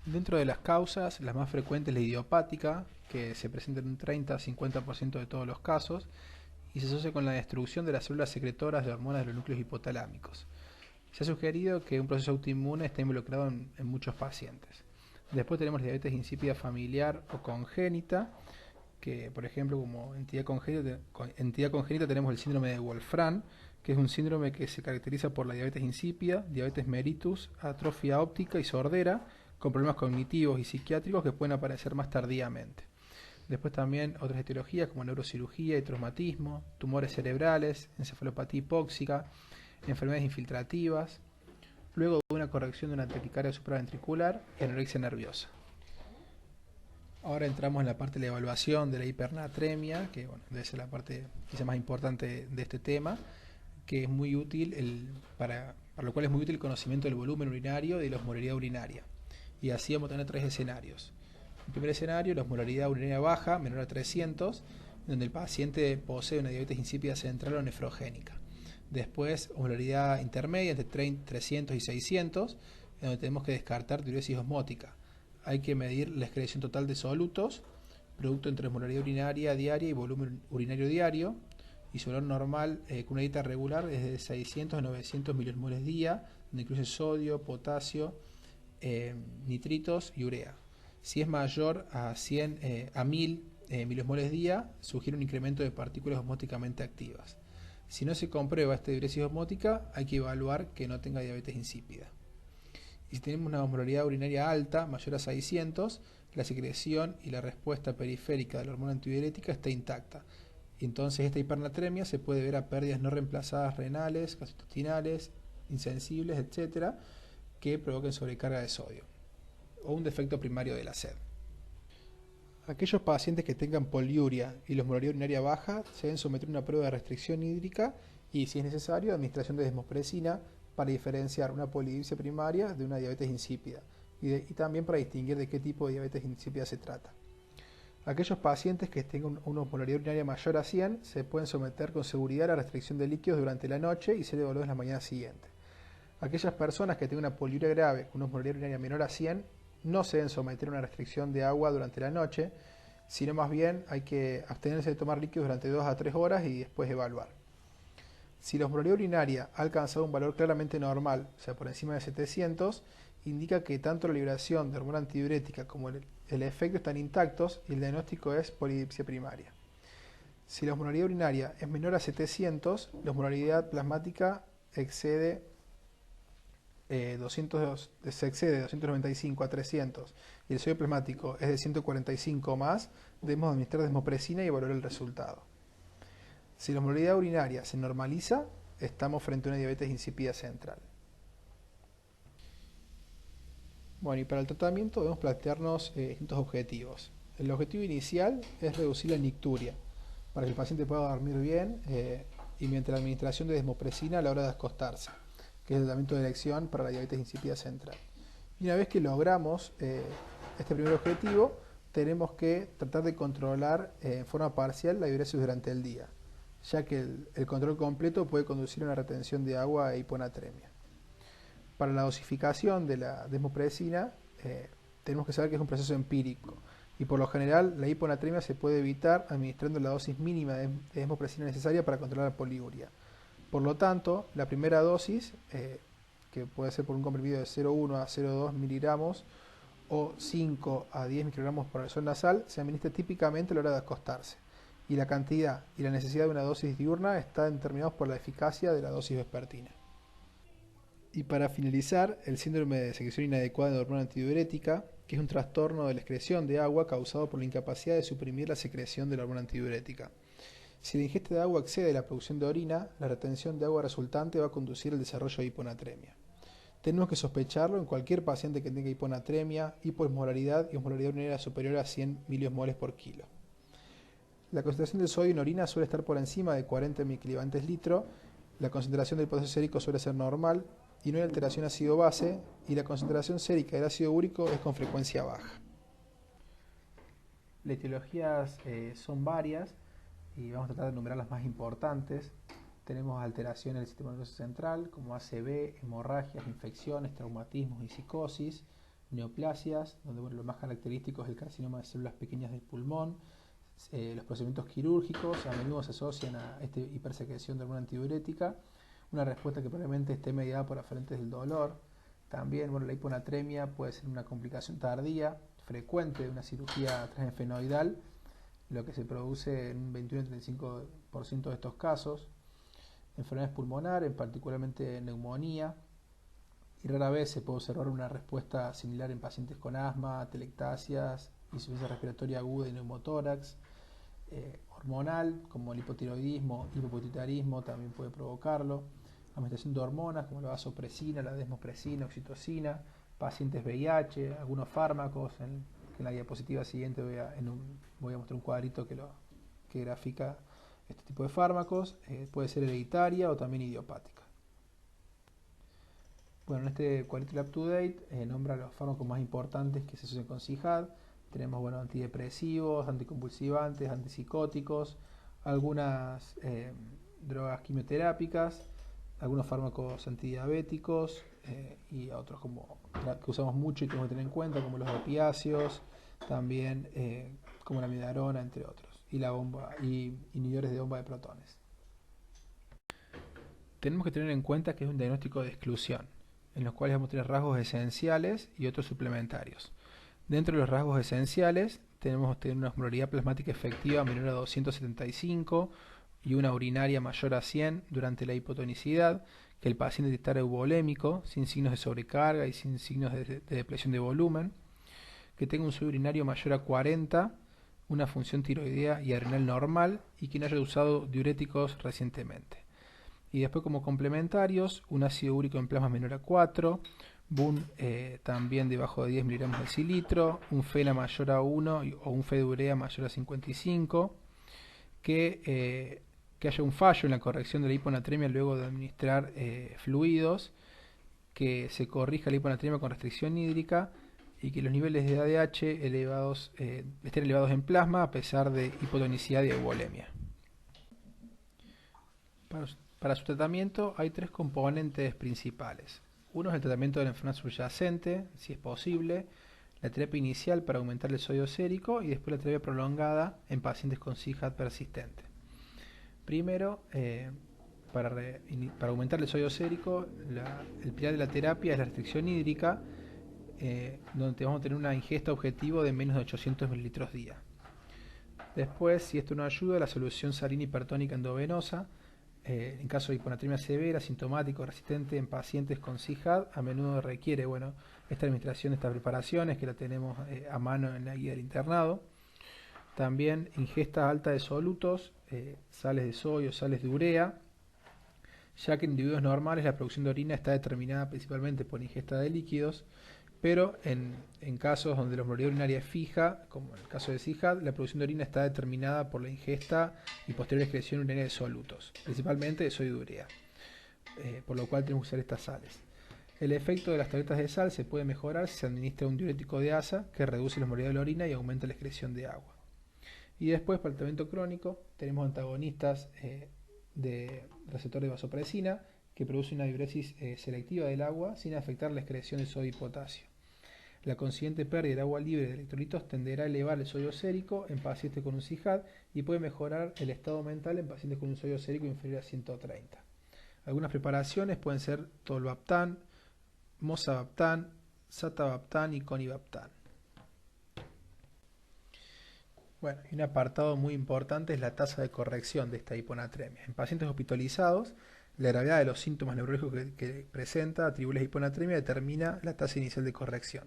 Dentro de las causas, la más frecuente es la idiopática, que se presenta en un 30-50% de todos los casos, y se asocia con la destrucción de las células secretoras de hormonas de los núcleos hipotalámicos. Se ha sugerido que un proceso autoinmune está involucrado en muchos pacientes. Después tenemos la diabetes insípida familiar o congénita, que por ejemplo como entidad congénita tenemos el síndrome de Wolfram, que es un síndrome que se caracteriza por la diabetes insípida, diabetes mellitus, atrofia óptica y sordera, con problemas cognitivos y psiquiátricos que pueden aparecer más tardíamente. Después también otras etiologías como neurocirugía y traumatismo, tumores cerebrales, encefalopatía hipóxica, enfermedades infiltrativas, luego de una corrección de una taquicardia supraventricular y anorexia nerviosa. Ahora entramos en la parte de la evaluación de la hipernatremia, que bueno, debe ser la parte quizá más importante de este tema, que es muy útil, para lo cual es muy útil el conocimiento del volumen urinario y de la osmolaridad urinaria. Y así vamos a tener tres escenarios. El primer escenario, la osmolaridad urinaria baja, menor a 300, donde el paciente posee una diabetes insípida central o nefrogénica. Después, osmolaridad intermedia entre 300 y 600, en donde tenemos que descartar diuresis osmótica. Hay que medir la excreción total de solutos, producto entre osmolaridad urinaria diaria y volumen urinario diario, y su valor normal con una dieta regular es de 600 a 900 milimoles día, donde incluye sodio, potasio, nitritos y urea. Si es mayor a 1000 milimoles día, sugiere un incremento de partículas osmóticamente activas. Si no se comprueba esta diuresis osmótica, hay que evaluar que no tenga diabetes insípida. Y si tenemos una osmolaridad urinaria alta, mayor a 600, la secreción y la respuesta periférica de la hormona antidiurética está intacta. Y entonces esta hipernatremia se puede ver a pérdidas no reemplazadas renales, gastrointestinales, insensibles, etcétera, que provoquen sobrecarga de sodio o un defecto primario de la sed. Aquellos pacientes que tengan poliuria y la osmolaridad urinaria baja se deben someter a una prueba de restricción hídrica y, si es necesario, administración de desmopresina para diferenciar una polidipsia primaria de una diabetes insípida y también para distinguir de qué tipo de diabetes insípida se trata. Aquellos pacientes que tengan una osmolaridad urinaria mayor a 100 se pueden someter con seguridad a la restricción de líquidos durante la noche y ser evaluados en la mañana siguiente. Aquellas personas que tengan una poliuria grave con una osmolaridad urinaria menor a 100 no se deben someter a una restricción de agua durante la noche, sino más bien hay que abstenerse de tomar líquidos durante 2 a 3 horas y después evaluar. Si la osmolaridad urinaria ha alcanzado un valor claramente normal, o sea por encima de 700, indica que tanto la liberación de hormona antidiurética como el efecto están intactos y el diagnóstico es polidipsia primaria. Si la osmolaridad urinaria es menor a 700, la osmolaridad plasmática excede se excede de 295 a 300 y el sodio plasmático es de 145 o más, debemos administrar desmopresina y evaluar el resultado. Si la osmolaridad urinaria se normaliza, estamos frente a una diabetes insípida central. Bueno, y para el tratamiento debemos plantearnos distintos objetivos. El objetivo inicial es reducir la nicturia, para que el paciente pueda dormir bien y mediante la administración de desmopresina a la hora de acostarse, que es el tratamiento de elección para la diabetes insípida central. Y una vez que logramos este primer objetivo, tenemos que tratar de controlar en forma parcial la diuresis durante el día, ya que el control completo puede conducir a una retención de agua e hiponatremia. Para la dosificación de la desmopresina, tenemos que saber que es un proceso empírico, y por lo general la hiponatremia se puede evitar administrando la dosis mínima de desmopresina necesaria para controlar la poliuria. Por lo tanto, la primera dosis, que puede ser por un comprimido de 0,1 a 0,2 miligramos o 5 a 10 microgramos por sol nasal, se administra típicamente a la hora de acostarse, y la cantidad y la necesidad de una dosis diurna están determinados por la eficacia de la dosis vespertina. Y para finalizar, el síndrome de secreción inadecuada de hormona antidiurética, que es un trastorno de la excreción de agua causado por la incapacidad de suprimir la secreción de la hormona antidiurética. Si la ingesta de agua excede la producción de orina, la retención de agua resultante va a conducir al desarrollo de hiponatremia. Tenemos que sospecharlo en cualquier paciente que tenga hiponatremia, hipoosmolaridad y osmolaridad urinaria superior a 100 miliosmoles por kilo. La concentración de sodio en orina suele estar por encima de 40 microlibantes litro, la concentración del potasio sérico suele ser normal y no hay alteración ácido-base, y la concentración sérica del ácido úrico es con frecuencia baja. Las etiologías son varias y vamos a tratar de enumerar las más importantes. Tenemos alteraciones del sistema nervioso central, como ACV, hemorragias, infecciones, traumatismos y psicosis, neoplasias, donde bueno, lo más característico es el carcinoma de células pequeñas del pulmón. Los procedimientos quirúrgicos a menudo se asocian a esta hipersecreción de hormona antidiurética, una respuesta que probablemente esté mediada por aferentes del dolor. También bueno, la hiponatremia puede ser una complicación tardía, frecuente de una cirugía transfenoidal, lo que se produce en un 21-35% de estos casos. Enfermedades pulmonares, particularmente neumonía, y rara vez se puede observar una respuesta similar en pacientes con asma, atelectasias, insuficiencia respiratoria aguda y neumotórax. Hormonal, como el hipotiroidismo, hipopituitarismo, también puede provocarlo. Administración de hormonas, como la vasopresina, la desmopresina, oxitocina, pacientes VIH, algunos fármacos. En la diapositiva siguiente voy a mostrar un cuadrito que grafica este tipo de fármacos. Puede ser hereditaria o también idiopática. Bueno, en este cuadrito up to date nombra los fármacos más importantes que se asocian con CIJAD. Tenemos bueno, antidepresivos, anticonvulsivantes, antipsicóticos, algunas drogas quimioterápicas, algunos fármacos antidiabéticos y otros como que usamos mucho y tenemos que tener en cuenta, como los opiáceos, también como la amidarona, entre otros, y inhibidores de bomba de protones. Tenemos que tener en cuenta que es un diagnóstico de exclusión, en los cuales vamos a tener rasgos esenciales y otros suplementarios. Dentro de los rasgos esenciales tenemos que tener una osmolaridad plasmática efectiva menor a 275 y una urinaria mayor a 100 durante la hipotonicidad, que el paciente estará eubolémico, sin signos de sobrecarga y sin signos de depresión de volumen, que tenga un suelo urinario mayor a 40, una función tiroidea y adrenal normal y que no haya usado diuréticos recientemente. Y después como complementarios, un ácido úrico en plasma menor a 4, BUN también debajo de 10 miligramos de cilitro, un FeNA mayor a 1 o un Fe de urea mayor a 55, que haya un fallo en la corrección de la hiponatremia luego de administrar fluidos, que se corrija la hiponatremia con restricción hídrica y que los niveles de ADH estén elevados en plasma a pesar de hipotonicidad y eubolemia. Para su tratamiento hay tres componentes principales. Uno es el tratamiento de la enfermedad subyacente, si es posible, la terapia inicial para aumentar el sodio sérico y después la terapia prolongada en pacientes con CIJAD persistente. Primero, para aumentar el sodio sérico, el pilar de la terapia es la restricción hídrica, donde vamos a tener una ingesta objetivo de menos de 800 mililitros día. Después, si esto no ayuda, la solución salina hipertónica endovenosa, en caso de hiponatremia severa, sintomático, resistente en pacientes con CIJAD, a menudo requiere esta administración de estas preparaciones que la tenemos a mano en la guía del internado. También ingesta alta de solutos, sales de sodio, sales de urea, ya que en individuos normales la producción de orina está determinada principalmente por ingesta de líquidos, pero en casos donde la osmolaridad urinaria es fija, como en el caso de CIJAD, la producción de orina está determinada por la ingesta y posterior excreción urinaria de solutos, principalmente de sodio de urea, por lo cual tenemos que usar estas sales. El efecto de las tabletas de sal se puede mejorar si se administra un diurético de asa que reduce la osmolaridad de la orina y aumenta la excreción de agua. Y después, para el tratamiento crónico, tenemos antagonistas de receptor de vasopresina que produce una diuresis selectiva del agua sin afectar la excreción de sodio y potasio. La consiguiente pérdida de agua libre de electrolitos tenderá a elevar el sodio sérico en pacientes con un CIJAD y puede mejorar el estado mental en pacientes con un sodio sérico inferior a 130. Algunas preparaciones pueden ser tolvaptán, mozavaptán, satavaptán y conivaptán. Bueno, y un apartado muy importante es la tasa de corrección de esta hiponatremia. En pacientes hospitalizados, la gravedad de los síntomas neurológicos que presenta atribuibles a hiponatremia determina la tasa inicial de corrección.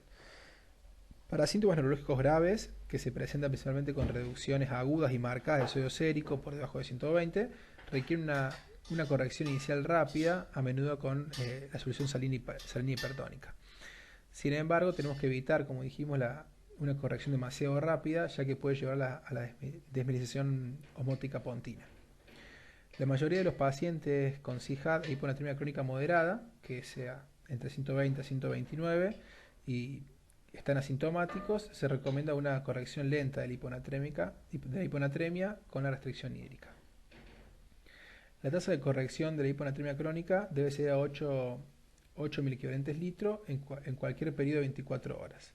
Para síntomas neurológicos graves, que se presentan principalmente con reducciones agudas y marcadas del sodio sérico por debajo de 120, requiere una corrección inicial rápida, a menudo con la solución salina hipertónica. Sin embargo, tenemos que evitar, como dijimos, una corrección demasiado rápida, ya que puede llevar a la desmineralización osmótica pontina. La mayoría de los pacientes con CIJAD e hiponatremia crónica moderada, que sea entre 120 a 129, y están asintomáticos, se recomienda una corrección lenta de la hiponatremia con la restricción hídrica. La tasa de corrección de la hiponatremia crónica debe ser a 8 miliequivalentes litro en cualquier periodo de 24 horas.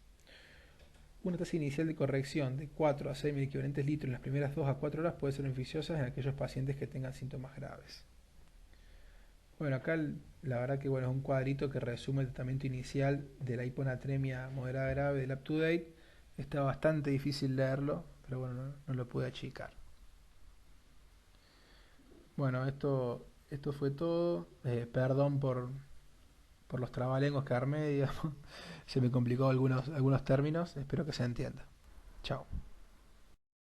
Una tasa inicial de corrección de 4 a 6 miliequivalentes litro en las primeras 2 a 4 horas puede ser beneficiosa en aquellos pacientes que tengan síntomas graves. Bueno, acá la verdad que bueno, es un cuadrito que resume el tratamiento inicial de la hiponatremia moderada grave del UpToDate. Está bastante difícil leerlo, pero bueno, no lo pude achicar. Bueno, esto fue todo. Perdón por los trabalenguas que armé, digamos. Se me complicó algunos términos. Espero que se entienda. Chao.